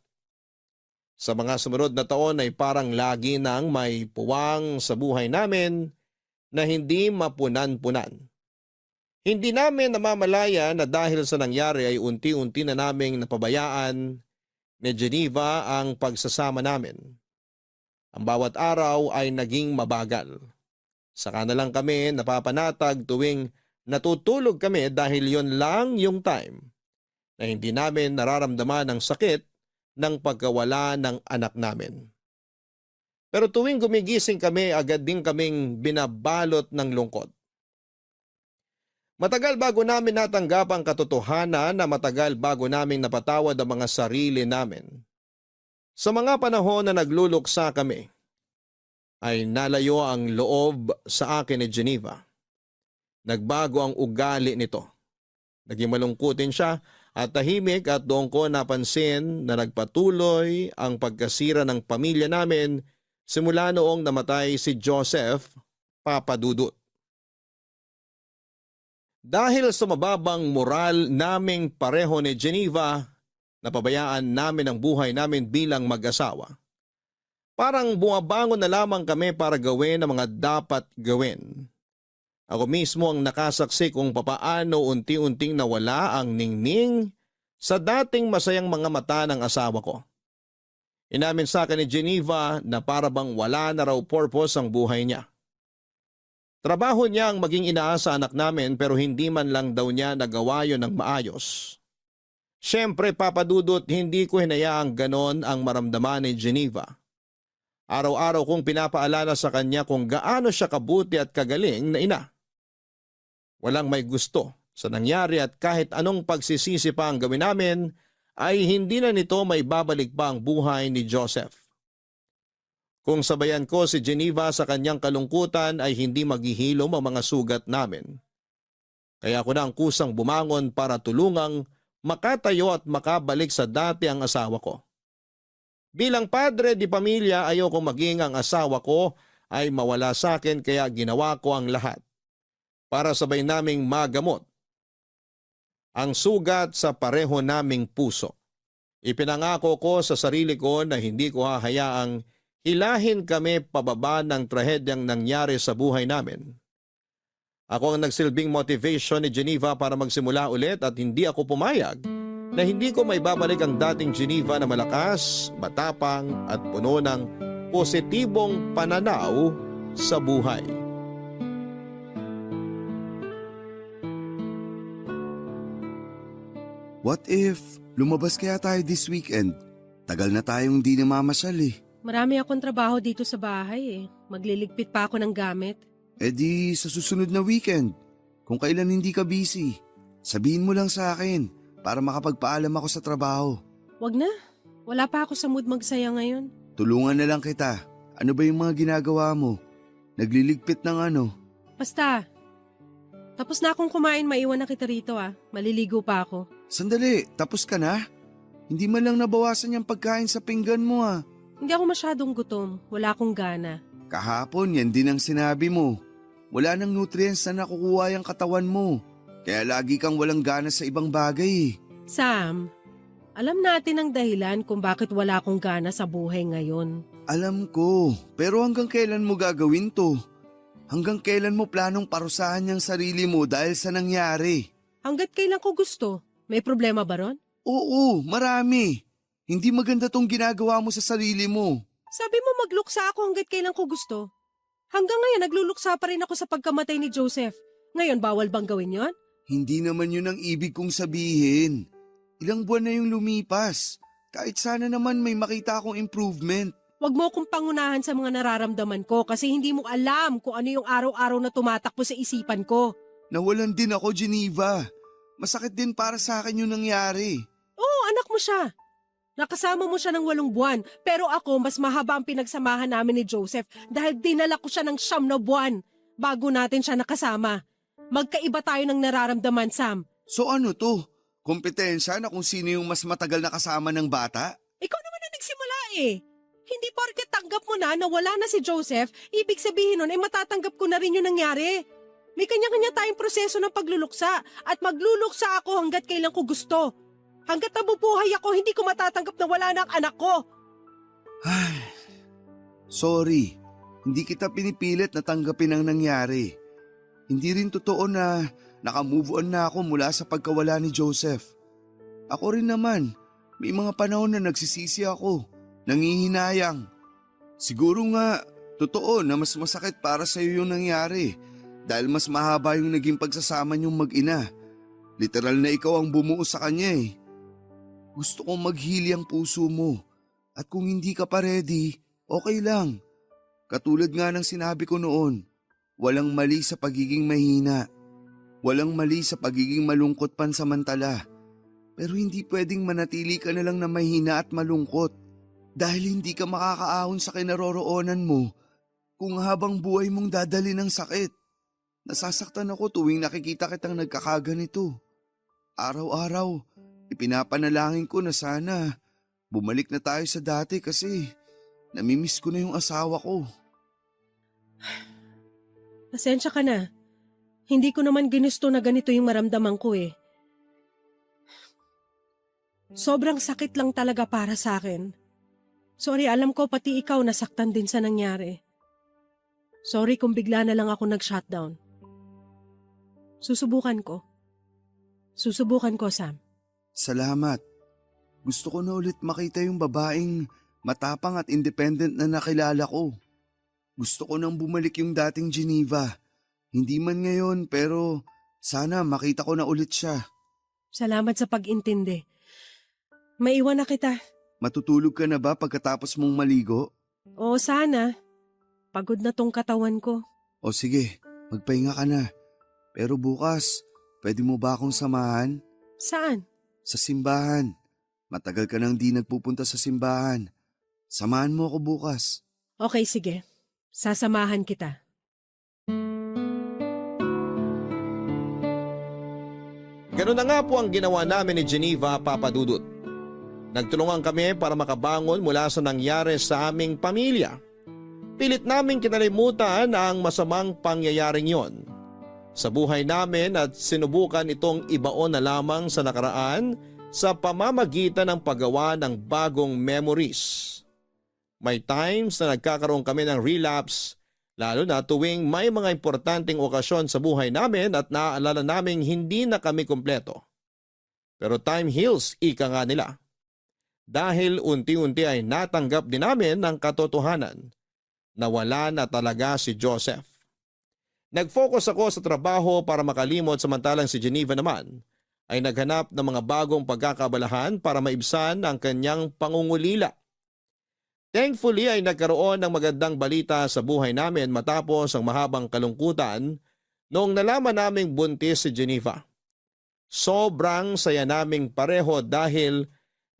Sa mga sumunod na taon ay parang lagi nang may puwang sa buhay namin na hindi mapunan-punan. Hindi namin namamalaya na dahil sa nangyari ay unti-unti na naming napabayaan ni Geneva ang pagsasama namin. Ang bawat araw ay naging mabagal. Saka na lang kami napapanatag tuwing natutulog kami dahil yon lang yung time na hindi namin nararamdaman ang sakit ng pagkawala ng anak namin. Pero tuwing gumigising kami, agad din kaming binabalot ng lungkot. Matagal bago namin natanggap ang katotohanan na matagal bago namin napatawad ang mga sarili namin. Sa mga panahon na nagluluksa kami, ay nalayo ang loob sa akin ni Geneva. Nagbago ang ugali nito. Naging malungkutin siya at tahimik at doon ko napansin na nagpatuloy ang pagkasira ng pamilya namin simula noong namatay si Joseph, Papa Dudut. Dahil sa mababang moral naming pareho ni Geneva, napabayaan namin ang buhay namin bilang mag-asawa. Parang bumabangon na lamang kami para gawin ang mga dapat gawin. Ako mismo ang nakasaksi kung papaano unti-unting nawala ang ningning sa dating masayang mga mata ng asawa ko. Inamin sa akin ni Geneva na para bang wala na raw purpose ang buhay niya. Trabaho niya ang maging ina sa anak namin pero hindi man lang daw niya nagawa yon ng maayos. Siyempre, Papa Dudut, hindi ko hinayaang ganon ang maramdaman ni Geneva. Araw-araw kong pinapaalala sa kanya kung gaano siya kabuti at kagaling na ina. Walang may gusto sa nangyari at kahit anong pagsisisi pa ang gawin namin ay hindi na nito may babalik pa ang buhay ni Joseph. Kung sabayan ko si Geneva sa kanyang kalungkutan ay hindi maghihilom ang mga sugat namin. Kaya ako na ang kusang bumangon para tulungang makatayo at makabalik sa dati ang asawa ko. Bilang padre di pamilya, ayoko maging ang asawa ko ay mawala sa akin kaya ginawa ko ang lahat para sabay naming magamot ang sugat sa pareho naming puso. Ipinangako ko sa sarili ko na hindi ko hahayaang hilahin kami pababa ng trahedyang nangyari sa buhay namin. Ako ang nagsilbing motivation ni Geneva para magsimula ulit at hindi ako pumayag na hindi ko may babalik ang dating Geneva na malakas, matapang at puno ng positibong pananaw sa buhay. What if lumabas kaya tayo this weekend? Tagal na tayong di namamasyal eh. Marami akong trabaho dito sa bahay eh. Magliligpit pa ako ng gamit. E di sa susunod na weekend, kung kailan hindi ka busy, sabihin mo lang sa akin para makapagpaalam ako sa trabaho. Wag na. Wala pa ako sa mood magsaya ngayon. Tulungan na lang kita. Ano ba yung mga ginagawa mo? Nagliligpit ng ano? Basta. Tapos na akong kumain, maiwan na kita rito ah. Maliligo pa ako. Sandali, tapos ka na? Hindi man lang nabawasan yung pagkain sa pinggan mo ah. Hindi ako masyadong gutom. Wala akong gana. Kahapon yan din ang sinabi mo. Wala nang nutrients na nakukuha yung katawan mo. Kaya lagi kang walang gana sa ibang bagay. Sam, alam natin ang dahilan kung bakit wala akong gana sa buhay ngayon. Alam ko, pero hanggang kailan mo gagawin to? Hanggang kailan mo planong parusahan yung sarili mo dahil sa nangyari? Hanggat kailan ko gusto. May problema ba ron? Oo, marami. Hindi maganda tong ginagawa mo sa sarili mo. Sabi mo magluksa ako hanggat kailan ko gusto. Hanggang ngayon nagluluksa pa rin ako sa pagkamatay ni Joseph. Ngayon bawal bang gawin yon? Hindi naman yun ang ibig kong sabihin. Ilang buwan na yung lumipas. Kahit sana naman may makita akong improvement. Huwag mo akong pangunahan sa mga nararamdaman ko kasi hindi mo alam kung ano yung araw-araw na tumatakbo sa isipan ko. Nawalan din ako, Geneva. Masakit din para sa akin yung nangyari. Oo, anak mo siya. Nakasama mo siya ng 8 buwan, pero ako mas mahaba ang pinagsamahan namin ni Joseph dahil dinala ko siya ng 9 na buwan bago natin siya nakasama. Magkaiba tayo ng nararamdaman, Sam. So ano to? Kompetensya na kung sino yung mas matagal na kasama ng bata? Ikaw naman na nagsimula eh. Hindi porket tanggap mo na wala na si Joseph, ibig sabihin nun ay matatanggap ko na rin yung nangyari. May kanya-kanya tayong proseso ng pagluluksa at magluluksa ako hanggat kailan ko gusto. Hanggat nabubuhay ako, hindi ko matatanggap na wala na ang anak ko. Ay, sorry. Hindi kita pinipilit na tanggapin ang nangyari. Hindi rin totoo na nakamove on na ako mula sa pagkawala ni Joseph. Ako rin naman, may mga panahon na nagsisisi ako, nangihinayang. Siguro nga, totoo na mas masakit para sa iyo yung nangyari dahil mas mahaba yung naging pagsasama niyong mag-ina. Literal na ikaw ang bumuo sa kanya eh. Gusto kong maghili ang puso mo at kung hindi ka pa ready, okay lang. Katulad nga ng sinabi ko noon, walang mali sa pagiging mahina. Walang mali sa pagiging malungkot pansamantala. Pero hindi pwedeng manatili ka na lang na mahina at malungkot dahil hindi ka makakaahon sa kinaroroonan mo kung habang buhay mong dadali ng sakit. Nasasaktan ako tuwing nakikita kitang nagkakaganito. Araw-araw, ipinapanalangin ko na sana bumalik na tayo sa dati kasi namimiss ko na yung asawa ko. Pasensya ka na. Hindi ko naman ginusto na ganito yung maramdaman ko eh. Sobrang sakit lang talaga para sa akin. Sorry, alam ko pati ikaw nasaktan din sa nangyari. Sorry kung bigla na lang ako nag-shutdown. Susubukan ko. Susubukan ko, Sam. Salamat. Gusto ko na ulit makita yung babaeng matapang at independent na nakilala ko. Gusto ko nang bumalik yung dating Geneva. Hindi man ngayon pero sana makita ko na ulit siya. Salamat sa pag-intindi. Maiwan na kita. Matutulog ka na ba pagkatapos mong maligo? Oo, sana. Pagod na tong katawan ko. O sige, magpahinga ka na. Pero bukas, pwede mo ba akong samahan? Saan? Sa simbahan. Matagal ka nang di nagpupunta sa simbahan. Samahan mo ako bukas. Okay, sige. Sasamahan kita. Ganun na nga po ang ginawa namin ni Geneva, Papa Dudut. Nagtulungan kami para makabangon mula sa nangyari sa aming pamilya. Pilit naming kinalimutan ang masamang pangyayaring yon sa buhay namin at sinubukan itong ibaon na lamang sa nakaraan sa pamamagitan ng paggawa ng bagong memories. May times na nagkakaroon kami ng relapse, lalo na tuwing may mga importanteng okasyon sa buhay namin at naaalala naming hindi na kami kumpleto. Pero time heals, ika nga nila. Dahil unti-unti ay natanggap din namin ang katotohanan na wala na talaga si Joseph. Nag-focus ako sa trabaho para makalimot samantalang si Geneva naman ay naghanap ng mga bagong pagkakabalahan para maibsan ang kanyang pangungulila. Thankfully ay nagkaroon ng magandang balita sa buhay namin matapos ang mahabang kalungkutan noong nalaman naming buntis si Geneva. Sobrang saya naming pareho dahil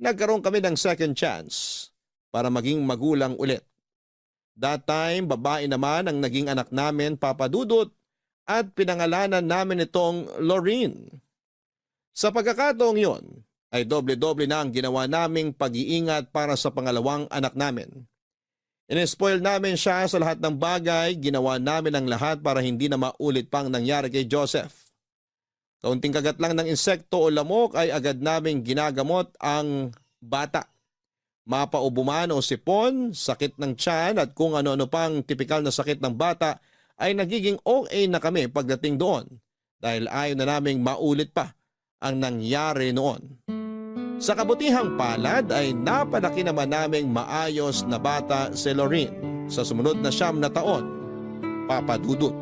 nagkaroon kami ng second chance para maging magulang ulit. That time, babae naman ang naging anak namin, Papa Dudut, at pinangalanan namin itong Lorraine. Sa pagkakataong yon, ay doble-doble na ang ginawa naming pag-iingat para sa pangalawang anak namin. In-spoil namin siya sa lahat ng bagay, ginawa namin ang lahat para hindi na maulit pang nangyari kay Joseph. Kaunting kagat lang ng insekto o lamok ay agad naming ginagamot ang bata. Mapaubo man o sipon, sakit ng tiyan at kung ano-ano pang tipikal na sakit ng bata ay nagiging okay na kami pagdating doon dahil ayaw na naming maulit pa ang nangyari noon. Sa kabutihang palad ay napalaki naman naming maayos na bata si Lorene sa sumunod na 9 na taon, Papa Dudut.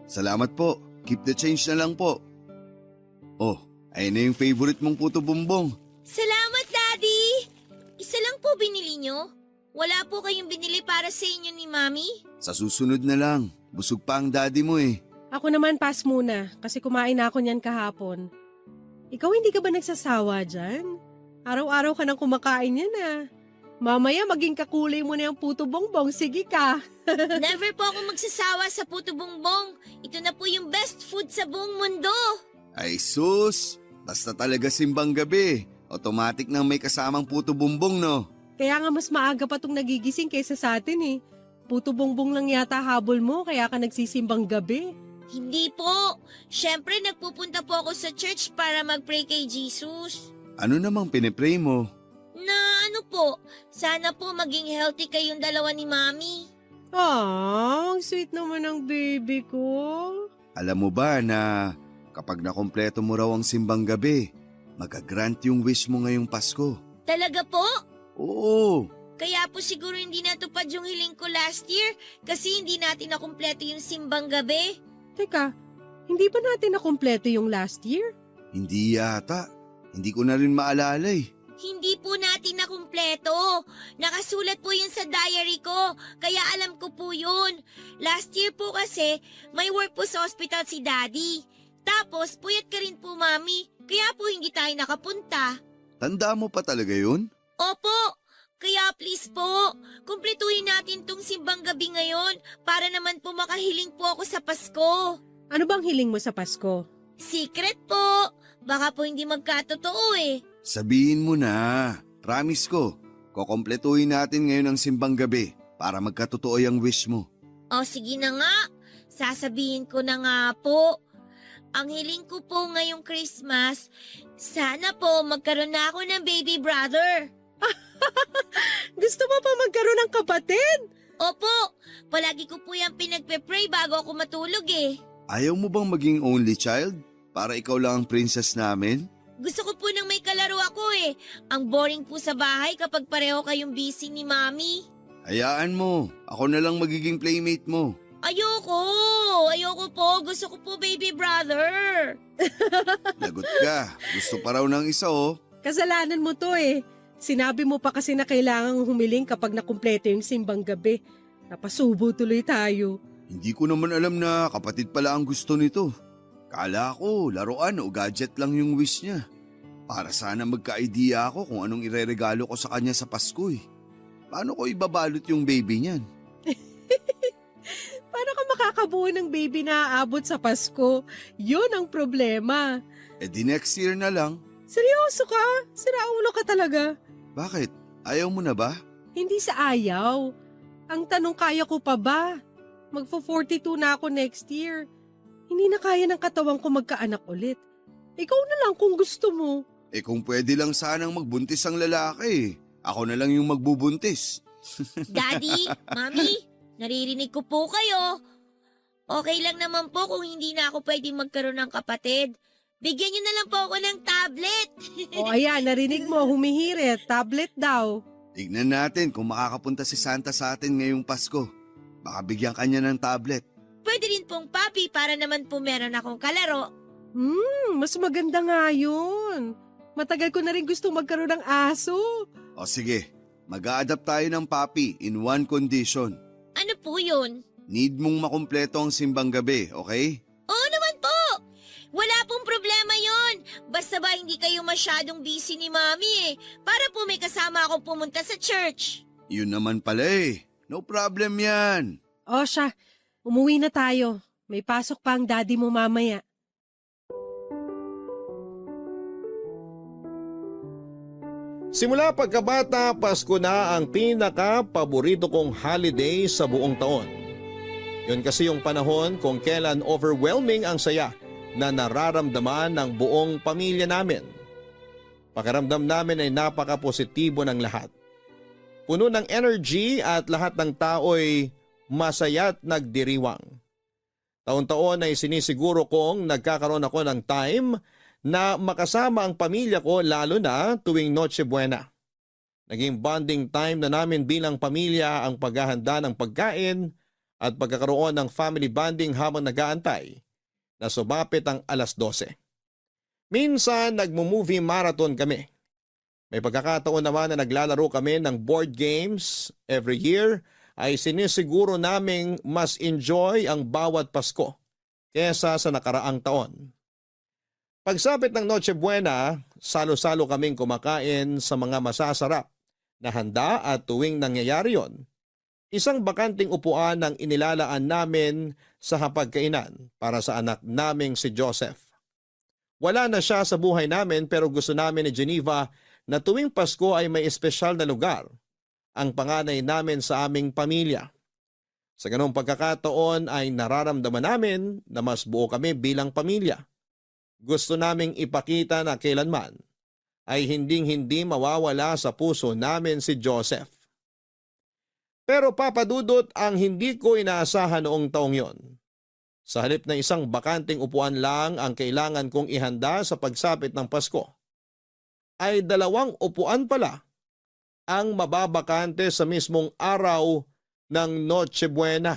Salamat po. Keep the change na lang po. Oh, ayun na yung favorite mong puto bumbong. Salamat, Daddy! Isa lang po binili nyo? Wala po kayong binili para sa inyo ni Mami? Sa susunod na lang. Busog pa ang daddy mo eh. Ako naman pass muna kasi kumain na ako niyan kahapon. Ikaw hindi ka ba nagsasawa dyan? Araw-araw ka nang kumakain yan ah. Mamaya maging kakulay mo na yung puto bongbong. Sige ka. Never po ako magsasawa sa puto bongbong. Ito na po yung best food sa buong mundo. Ay sus, basta talaga simbang gabi. Automatic nang may kasamang puto bumbong no. Kaya nga mas maaga pa tong nagigising kaysa sa atin eh. Puto bongbong lang yata habol mo kaya ka nagsisimbang gabi. Hindi po. Siyempre, nagpupunta po ako sa church para mag-pray kay Jesus. Ano namang pinipray mo? Na ano po, sana po maging healthy kayong dalawa ni Mami. Ah, ang sweet naman ng baby ko. Alam mo ba na kapag nakompleto mo raw ang simbang gabi, magagrant yung wish mo ngayong Pasko? Talaga po? Oo. Kaya po siguro hindi natupad yung hiling ko last year kasi hindi natin nakumpleto yung simbang gabi. Teka, hindi ba natin nakumpleto yung last year? Hindi yata. Hindi ko na rin maalala eh. Hindi po natin nakumpleto. Nakasulat po yun sa diary ko, kaya alam ko po yun. Last year po kasi, may work po sa hospital si Daddy. Tapos, puyat ka rin po, Mami. Kaya po hindi tayo nakapunta. Tanda mo pa talaga yun? Opo, kaya please po, kumpletuhin natin tong simbang gabi ngayon para naman po makahiling po ako sa Pasko. Ano bang hiling mo sa Pasko? Secret po, baka po hindi magkatotoo eh. Sabihin mo na. Promise ko, kukompletuhin natin ngayon ang simbang gabi para magkatotoo yung wish mo. O sige na nga, sasabihin ko na nga po. Ang hiling ko po ngayong Christmas, sana po magkaroon na ako ng baby brother. Gusto mo pa magkaroon ng kapatid? Opo, palagi ko po yung pinagpe-pray bago ako matulog eh. Ayaw mo bang maging only child? Para ikaw lang ang princess namin? Gusto ko po nang may kalaro ako eh. Ang boring po sa bahay kapag pareho kayong busy ni Mami. Hayaan mo, ako na lang magiging playmate mo. Ayoko po. Gusto ko po baby brother. Lagot ka, gusto pa raw ng isa oh. Kasalanan mo to eh. Sinabi mo pa kasi na kailangang humiling kapag nakumpleto yung simbang gabi. Napasubo tuloy tayo. Hindi ko naman alam na kapatid pala ang gusto nito. Kala ko, laruan o gadget lang yung wish niya. Para sana magka-idea ako kung anong ireregalo ko sa kanya sa Pasko eh. Paano ko ibabalot yung baby niyan? Paano ka makakabuo ng baby na aabot sa Pasko? Yun ang problema. Eh di next year na lang. Seryoso ka? Siraulo ka talaga. Bakit? Ayaw mo na ba? Hindi sa ayaw. Ang tanong, kaya ko pa ba? Magpo-42 na ako next year. Hindi na kaya ng katawan ko magkaanak ulit. Ikaw na lang kung gusto mo. Eh kung pwede lang sanang magbuntis ang lalaki. Ako na lang yung magbubuntis. Daddy, Mami, naririnig ko po kayo. Okay lang naman po kung hindi na ako pwedeng magkaroon ng kapatid. Bigyan niyo na lang po ako ng tablet. O ayan, narinig mo, humihirit. Tablet daw. Tignan natin kung makakapunta si Santa sa atin ngayong Pasko. Baka bigyan kanya ng tablet. Pwede rin pong papi para naman po meron akong kalaro. Mas maganda nga yun. Matagal ko na rin gusto magkaroon ng aso. O sige, mag-a-adapt tayo ng papi in one condition. Ano po yun? Need mong makumpleto ang simbang gabi, okay? Oo naman po! Wala pong problema yon. Basta ba hindi kayo masyadong busy ni Mami eh. Para po may kasama akong pumunta sa church. Yun naman pala eh. No problem yan. O siya, umuwi na tayo. May pasok pa ang daddy mo mamaya. Simula pagkabata, Pasko na ang pinaka-paborito kong holiday sa buong taon. Yun kasi yung panahon kung kailan overwhelming ang saya na nararamdaman ng buong pamilya namin. Pakiramdam namin ay napaka-positibo ng lahat. Puno ng energy at lahat ng tao'y masaya at nagdiriwang. Taon-taon ay sinisiguro kong nagkakaroon ako ng time na makasama ang pamilya ko lalo na tuwing Noche Buena. Naging bonding time na namin bilang pamilya ang paghahanda ng pagkain at pagkakaroon ng family bonding habang nag-aantay na sumapit ang 12:00. Minsan nagmo-movie marathon kami. May pagkakataon naman na naglalaro kami ng board games. Every year ay sinisiguro naming mas enjoy ang bawat Pasko kesa sa nakaraang taon. Pagsapit ng Noche Buena, salo-salo kaming kumakain sa mga masasarap na handa at tuwing nangyayari yon, isang bakanting upuan ang inilalaan namin sa hapagkainan para sa anak naming si Joseph. Wala na siya sa buhay namin pero gusto namin ni Geneva na tuwing Pasko ay may espesyal na lugar ang panganay namin sa aming pamilya. Sa ganong pagkakataon ay nararamdaman namin na mas buo kami bilang pamilya. Gusto naming ipakita na kailanman ay hinding-hindi mawawala sa puso namin si Joseph. Pero papadudot ang hindi ko inaasahan noong taong yon. Sa halip na isang bakanting upuan lang ang kailangan kong ihanda sa pagsapit ng Pasko, ay 2 upuan pala ang mababakante sa mismong araw ng Noche Buena.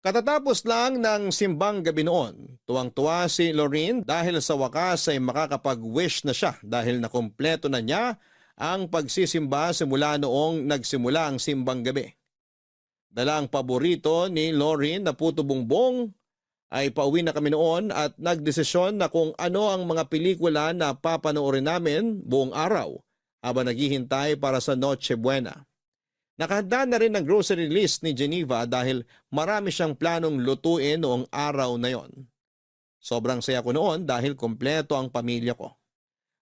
Katatapos lang ng simbang gabi noon, tuwang-tuwa si Lorraine dahil sa wakas ay makakapag-wish na siya dahil nakumpleto na niya ang pagsisimba simula noong nagsimula ang simbang gabi. Dala ang paborito ni Lorraine na puto bumbong ay pauwi na kami noon at nagdesisyon na kung ano ang mga pelikula na papanoorin namin buong araw habang naghihintay para sa Noche Buena. Nakahanda na rin ang grocery list ni Geneva dahil marami siyang planong lutuin noong araw na yon. Sobrang saya ko noon dahil kompleto ang pamilya ko.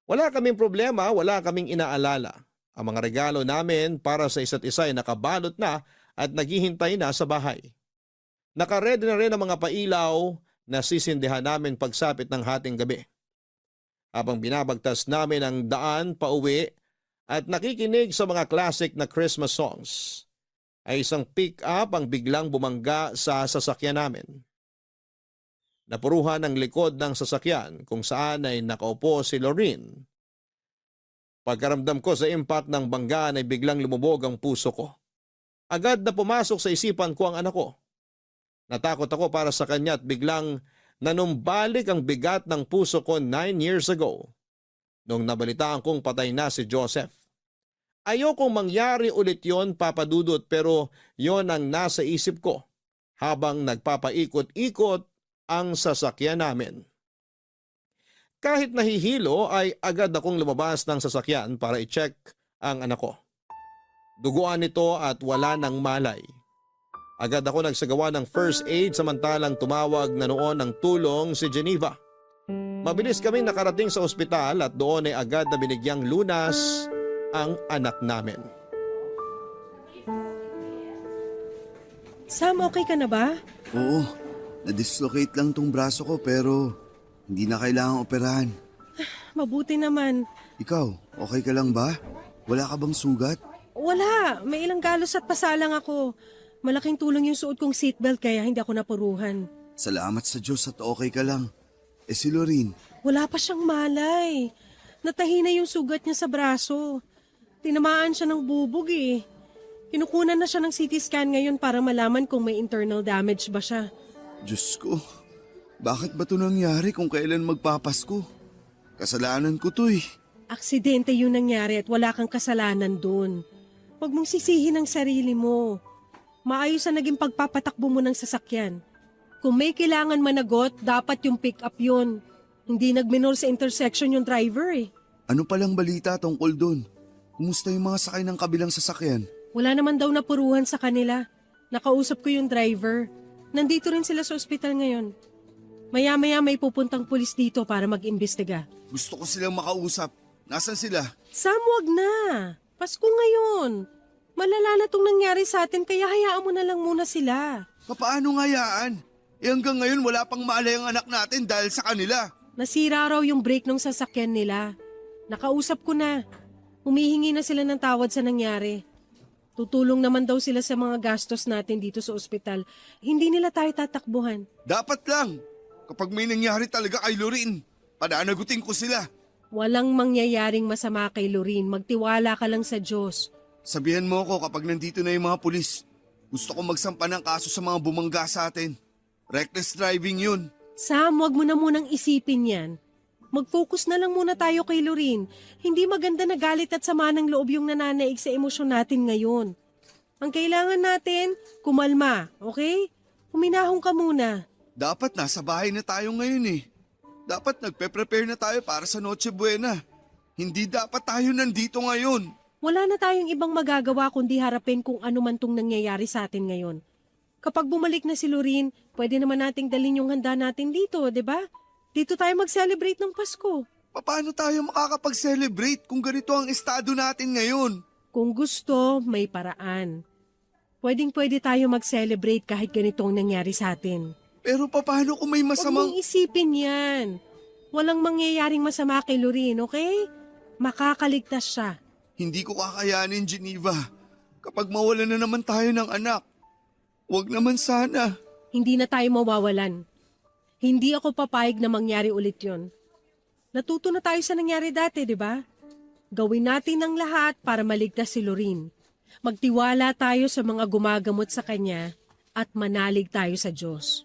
Wala kaming problema, wala kaming inaalala. Ang mga regalo namin para sa isa't isa ay nakabalot na at naghihintay na sa bahay. Nakaredy na rin ang mga pailaw na sisindihan namin pagsapit ng hating gabi. Habang binabagtas namin ang daan pauwi at nakikinig sa mga classic na Christmas songs, ay isang pick-up ang biglang bumangga sa sasakyan namin. Napuruhan ang likod ng sasakyan kung saan ay nakaupo si Lorraine. Pagkaramdam ko sa impact ng banggaan ay biglang lumubog ang puso ko. Agad na pumasok sa isipan ko ang anak ko. Natakot ako para sa kanya at biglang nanumbalik ang bigat ng puso ko 9 years ago nung nabalitaan kong patay na si Joseph. Ayokong mangyari ulit yon, papadudot, pero yon ang nasa isip ko habang nagpapaikot-ikot ang sasakyan namin. Kahit nahihilo ay agad akong lumabas ng sasakyan para i-check ang anak ko. Duguan nito at wala nang malay. Agad ako nagsagawa ng first aid samantalang tumawag na noon ng tulong si Geneva. Mabilis kaming nakarating sa ospital at doon ay agad na binigyang lunas ang anak namin. Sam, okay ka na ba? Oo, na-dislocate lang tong braso ko pero hindi na kailangang operahan. Mabuti naman. Ikaw, okay ka lang ba? Wala ka bang sugat? Wala, may ilang galos at pasalang ako. Malaking tulong yung suot kong seatbelt kaya hindi ako napuruhan. Salamat sa Diyos at okay ka lang. Si Lorraine? Wala pa siyang malay. Natahi na yung sugat niya sa braso. Tinamaan siya ng bubog eh. Kinukunan na siya ng CT scan ngayon para malaman kung may internal damage ba siya. Diyos ko, bakit ba ito nangyari kung kailan magpapasko? Kasalanan ko to eh. Aksidente yung nangyari at wala kang kasalanan dun. Huwag mong sisihin ang sarili mo. Maayos na naging pagpapatakbo mo ng sasakyan. Kung may kailangan managot, dapat yung pick-up yun. Hindi nagminor sa intersection yung driver eh. Ano palang balita tungkol dun? Kumusta yung mga sakay ng kabilang sasakyan? Wala naman daw napuruhan sa kanila. Nakausap ko yung driver. Nandito rin sila sa ospital ngayon. Maya-maya may pupuntang pulis dito para mag-imbestiga. Gusto ko silang makausap. Nasaan sila? Sam, wag na. Pasko ngayon. Malala na tong nangyari sa atin kaya hayaan mo na lang muna sila. Paano ngayaan? Hanggang ngayon wala pang maalay ang anak natin dahil sa kanila. Nasira raw yung brake ng sasakyan nila. Nakausap ko na. Humihingi na sila ng tawad sa nangyari. Tutulong naman daw sila sa mga gastos natin dito sa ospital. Hindi nila tayo tatakbuhan. Dapat lang. Kapag may nangyari talaga kay Lorin, pananagutin ko sila. Walang mangyayaring masama kay Lorin. Magtiwala ka lang sa Diyos. Sabihan mo ako kapag nandito na yung mga pulis. Gusto ko magsampa ng kaso sa mga bumangga sa atin. Reckless driving yun. Sam, wag mo na munang isipin yan. Mag-focus na lang muna tayo kay Lorin. Hindi maganda na galit at sama ng loob yung nananaig sa emosyon natin ngayon. Ang kailangan natin, kumalma, okay? Huminahon ka muna. Dapat nasa bahay na tayo ngayon eh. Dapat nagpe-prepare na tayo para sa Noche Buena. Hindi dapat tayo nandito ngayon. Wala na tayong ibang magagawa kundi harapin kung ano man tong nangyayari sa atin ngayon. Kapag bumalik na si Lorin, pwede naman nating dalhin yung handa natin dito, di ba? Dito tayo mag-celebrate ng Pasko. Paano tayo makakapag-celebrate kung ganito ang estado natin ngayon? Kung gusto, may paraan. Pwedeng-pwede tayo mag-celebrate kahit ganito ang nangyari sa atin. Pero paano kung may Huwag masamang... mong isipin yan. Walang mangyayaring masama kay Lorin, okay? Makakaligtas siya. Hindi ko kakayanin, Geneva. Kapag mawalan na naman tayo ng anak. Huwag naman sana. Hindi na tayo mawawalan. Hindi ako papayag na mangyari ulit yon. Natuto na tayo sa nangyari dati, di ba? Gawin natin ang lahat para maligtas si Lorin. Magtiwala tayo sa mga gumagamot sa kanya at manalig tayo sa Diyos.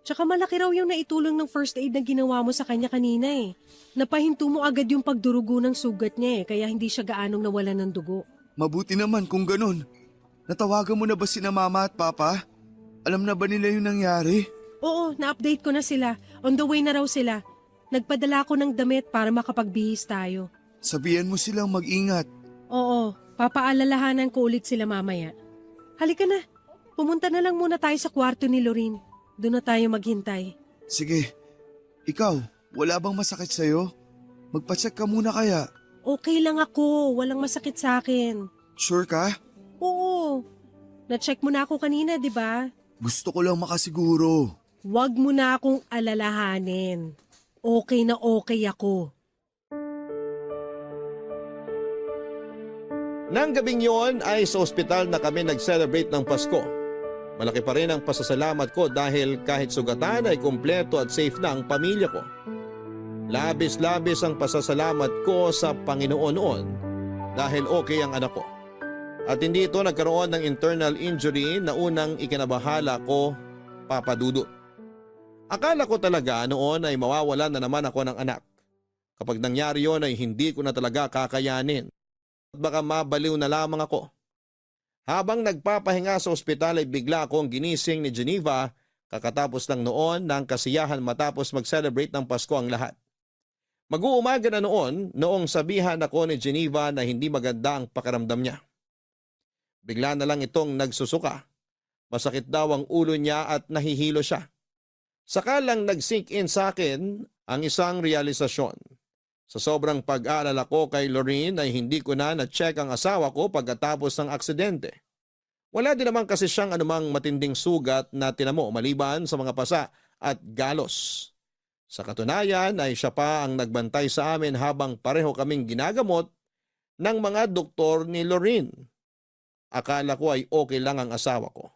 Tsaka malaki raw yung naitulong ng first aid na ginawa mo sa kanya kanina eh. Napahinto mo agad yung pagdurugo ng sugat niya eh, kaya hindi siya gaanong nawalan ng dugo. Mabuti naman kung ganun. Natawagan mo na ba sina Mama at Papa? Alam na ba nila yung nangyari? Oo, na-update ko na sila. On the way na raw sila. Nagpadala ko ng damit para makapagbihis tayo. Sabihan mo silang mag-ingat. Oo, papaalalahanan ko ulit sila mamaya. Halika na, pumunta na lang muna tayo sa kwarto ni Lorin. Doon na tayo maghintay. Sige, ikaw, wala bang masakit sa'yo? Magpacheck ka muna kaya. Okay lang ako, walang masakit sa akin. Sure ka? Oo, na-check mo na ako kanina, di ba? Gusto ko lang makasiguro. Huwag mo na akong alalahanin. Okay na okay ako. Nang gabing yon ay sa ospital na kami nag-celebrate ng Pasko. Malaki pa rin ang pasasalamat ko dahil kahit sugatan ay kumpleto at safe na ang pamilya ko. Labis-labis ang pasasalamat ko sa Panginoon noon dahil okay ang anak ko. At hindi ito nagkaroon ng internal injury na unang ikinabahala ko, Papa Dudut. Akala ko talaga noon ay mawawalan na naman ako ng anak. Kapag nangyari yon ay hindi ko na talaga kakayanin. At baka mabaliw na lamang ako. Habang nagpapahinga sa ospital ay bigla akong ginising ni Geneva kakatapos lang noon ng kasiyahan matapos mag-celebrate ng Pasko ang lahat. Mag-uumaga na noong sabihan ako ni Geneva na hindi maganda ang pakiramdam niya. Bigla na lang itong nagsusuka. Masakit daw ang ulo niya at nahihilo siya. Saka lang nag-sink in sa akin ang isang realisasyon. Sa sobrang pag-aalala ko kay Lorin ay hindi ko na-check ang asawa ko pagkatapos ng aksidente. Wala din naman kasi siyang anumang matinding sugat na tinamo maliban sa mga pasa at galos. Sa katunayan ay siya pa ang nagbantay sa amin habang pareho kaming ginagamot ng mga doktor ni Lorin. Akala ko ay okay lang ang asawa ko.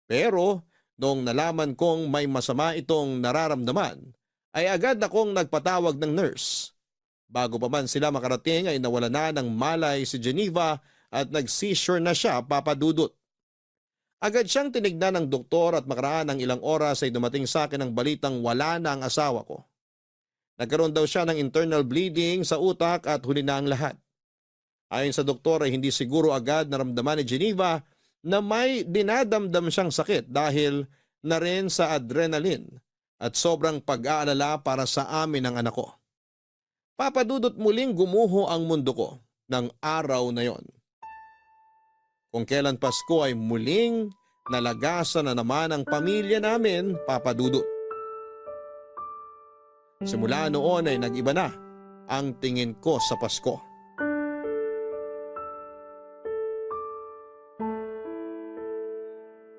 Pero noong nalaman kong may masama itong nararamdaman, ay agad akong nagpatawag ng nurse. Bago pa man sila makarating ay nawala na ng malay si Geneva at nag-seizure na siya, Papa Dudut. Agad siyang tinignan ng doktor at makaraan ng ilang oras ay dumating sa akin ang balitang wala na ang asawa ko. Nagkaroon daw siya ng internal bleeding sa utak at huli na ang lahat. Ayon sa doktor ay hindi siguro agad naramdaman ni Geneva na may dinadamdam siyang sakit dahil na rin sa adrenaline at sobrang pag-aalala para sa amin ng anak ko. Papa Dudut, muling gumuho ang mundo ko ng araw na yon. Kung kailan Pasko ay muling nalagasan na naman ang pamilya namin, Papa Dudut. Simula noon ay nag-iba na ang tingin ko sa Pasko.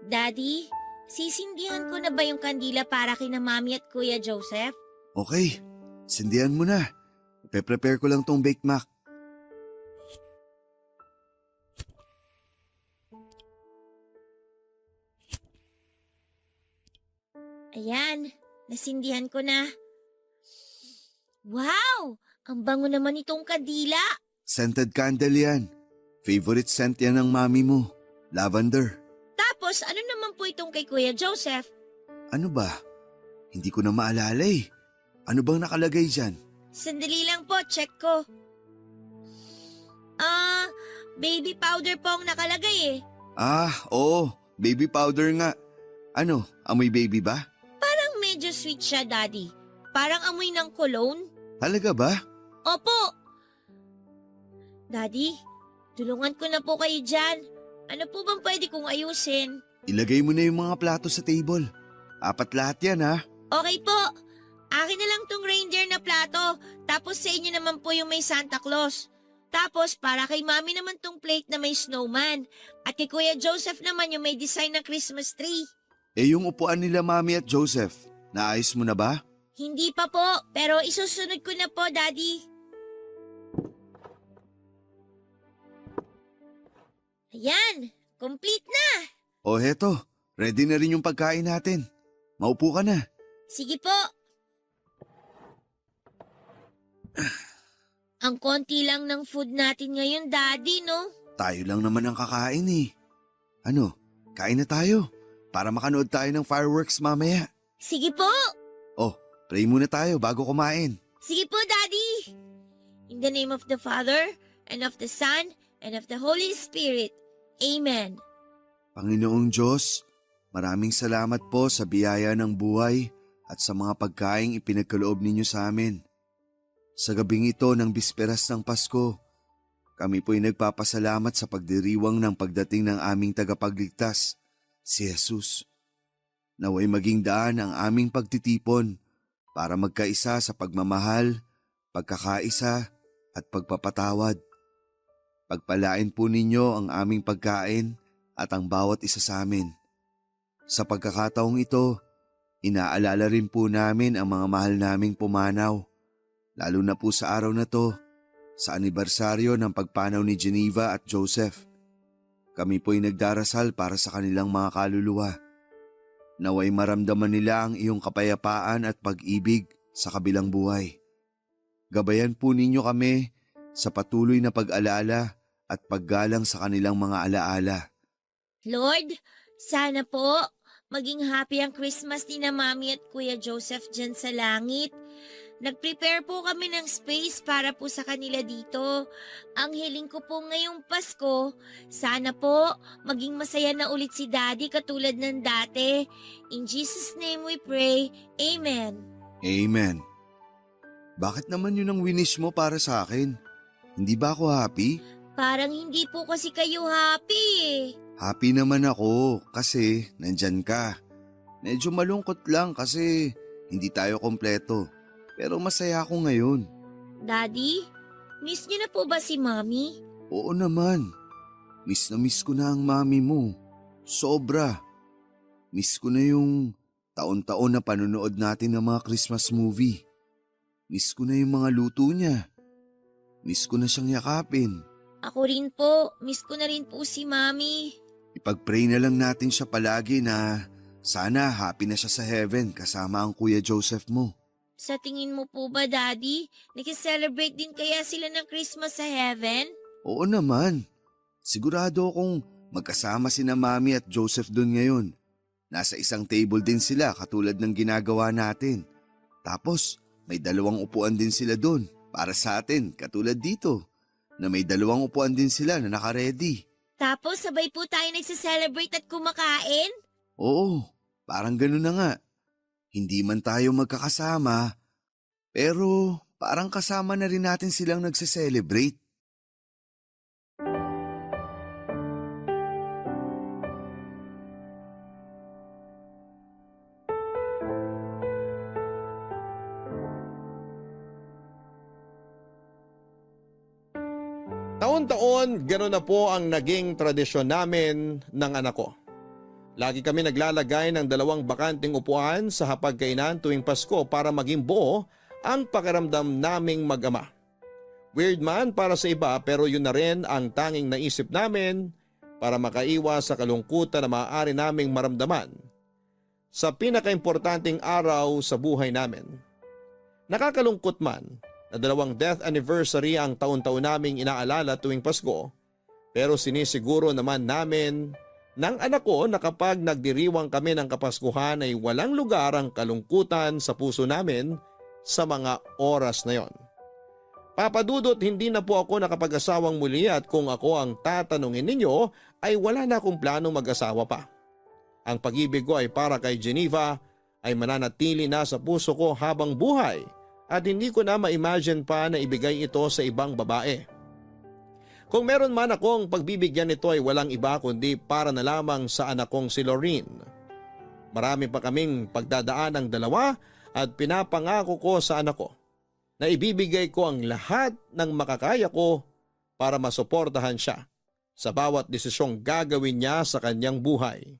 Daddy, sisindihan ko na ba yung kandila para kina Mami at Kuya Joseph? Okay, sindihan mo na. Pe-prepare ko lang tong Bake Mac. Ayan, nasindihan ko na. Wow! Ang bango naman itong kandila. Scented candle yan. Favorite scent yan ng mami mo. Lavender. Tapos ano naman po itong kay Kuya Joseph? Ano ba? Hindi ko na maalala eh. Ano bang nakalagay dyan? Sandali lang po, check ko. Baby powder po ang nakalagay eh. Oo. Baby powder nga. Ano, amoy baby ba? Parang medyo sweet siya, Daddy. Parang amoy ng cologne. Talaga ba? Opo. Daddy, tulungan ko na po kayo dyan. Ano po bang pwede kong ayusin? Ilagay mo na yung mga plato sa table. 4 lahat yan ha. Okay po. Akin na lang tong reindeer na plato. Tapos sa inyo naman po yung may Santa Claus. Tapos para kay Mami naman tong plate na may snowman. At kay Kuya Joseph naman yung may design ng Christmas tree. Yung upuan nila Mami at Joseph, naayos mo na ba? Hindi pa po, pero isusunod ko na po, Daddy. Ayan, complete na. O heto, ready na rin yung pagkain natin. Maupo ka na. Sige po. Ang konti lang ng food natin ngayon, Daddy, no? Tayo lang naman ang kakain eh. Ano, kain na tayo para makanood tayo ng fireworks mamaya. Sige po. Pray muna tayo bago kumain. Sige po, Daddy. In the name of the Father, and of the Son, and of the Holy Spirit. Amen. Panginoong Diyos, maraming salamat po sa biyaya ng buhay at sa mga pagkaing ipinagkaloob ninyo sa amin. Sa gabing ito ng bisperas ng Pasko, kami po'y nagpapasalamat sa pagdiriwang ng pagdating ng aming tagapagligtas, si Jesus. Naway maging daan ang aming pagtitipon para magkaisa sa pagmamahal, pagkakaisa at pagpapatawad. Pagpalain po ninyo ang aming pagkain at ang bawat isa sa amin. Sa pagkakataong ito, inaalala rin po namin ang mga mahal naming pumanaw, lalo na po sa araw na to, sa anibersaryo ng pagpanaw ni Geneva at Joseph. Kami po'y nagdarasal para sa kanilang mga kaluluwa. Naway maramdaman nila ang iyong kapayapaan at pag-ibig sa kabilang buhay. Gabayan po ninyo kami sa patuloy na pag-alala at paggalang sa kanilang mga alaala. Lord, sana po maging happy ang Christmas ni na Mami at Kuya Joseph dyan sa langit. Nag-prepare po kami ng space para po sa kanila dito. Ang hiling ko po ngayong Pasko, sana po maging masaya na ulit si Daddy katulad ng dati. In Jesus' name we pray. Amen. Amen. Bakit naman yun ang winish mo para sa akin? Hindi ba ako happy? Parang hindi po kasi kayo happy eh. Happy naman ako kasi nandyan ka. Medyo malungkot lang kasi hindi tayo kompleto. Pero masaya ako ngayon. Daddy, miss niyo na po ba si Mami? Oo naman. Miss na miss ko na ang mami mo. Sobra. Miss ko na yung taon-taon na panonood natin ng mga Christmas movie. Miss ko na yung mga luto niya. Miss ko na siyang yakapin. Ako rin po, miss ko na rin po si Mami. Ipag-pray na lang natin siya palagi na sana happy na siya sa heaven kasama ang Kuya Joseph mo. Sa tingin mo po ba, Daddy, nakiselebrate din kaya sila ng Christmas sa heaven? Oo naman. Sigurado akong magkasama sina Mami at Joseph doon ngayon. Nasa isang table din sila katulad ng ginagawa natin. Tapos may 2 upuan din sila doon para sa atin katulad dito. Na may 2 upuan din sila na naka-ready. Tapos sabay po tayo nagsiselebrate at kumakain? Oo, parang gano'n na nga. Hindi man tayo magkakasama, pero parang kasama na rin natin silang nagse-celebrate. Taon-taon, gano'n na po ang naging tradisyon namin ng anak ko. Lagi kami naglalagay ng 2 bakanting upuan sa hapagkainan tuwing Pasko para maging buo ang pakiramdam naming mag-ama. Weird man para sa iba pero yun na rin ang tanging naisip namin para makaiwas sa kalungkutan na maaari naming maramdaman sa pinakaimportanteng araw sa buhay namin. Nakakalungkot man na 2 death anniversary ang taon-taon naming inaalala tuwing Pasko, pero sinisiguro naman namin ng anak ko na kapag nagdiriwang kami ng Kapaskuhan ay walang lugar ang kalungkutan sa puso namin sa mga oras na yon. Papadudot, hindi na po ako nakapag-asawang muli at kung ako ang tatanungin ninyo ay wala na akong planong mag-asawa pa. Ang pag-ibig ko ay para kay Geneva ay mananatili na sa puso ko habang buhay at hindi ko na ma-imagine pa na ibigay ito sa ibang babae. Kung meron man akong pagbibigyan nito ay walang iba kundi para na lamang sa anak kong si Lorene. Marami pa kaming pagdadaan ng dalawa at pinapangako ko sa anak ko na ibibigay ko ang lahat ng makakaya ko para masuportahan siya sa bawat desisyong gagawin niya sa kanyang buhay.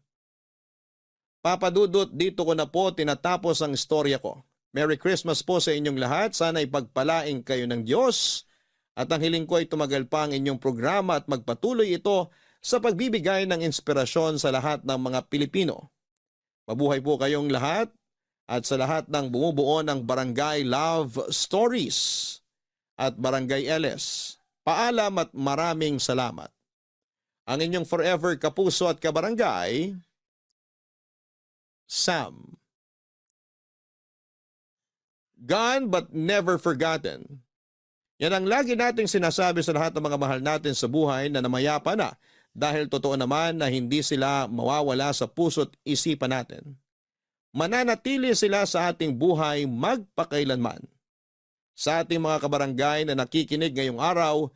Papadudot, dito ko na po tinatapos ang istorya ko. Merry Christmas po sa inyong lahat. Sana ipagpalaing kayo ng Diyos. At ang hiling ko ay tumagal pa ang inyong programa at magpatuloy ito sa pagbibigay ng inspirasyon sa lahat ng mga Pilipino. Mabuhay po kayong lahat at sa lahat ng bumubuo ng Barangay Love Stories at Barangay LS. Paalam at maraming salamat. Ang inyong forever kapuso at kabarangay, Sam. Gone but never forgotten. Yan ang lagi nating sinasabi sa lahat ng mga mahal natin sa buhay na namayapa na dahil totoo naman na hindi sila mawawala sa puso't isipan natin. Mananatili sila sa ating buhay magpakailanman. Sa ating mga kabarangay na nakikinig ngayong araw,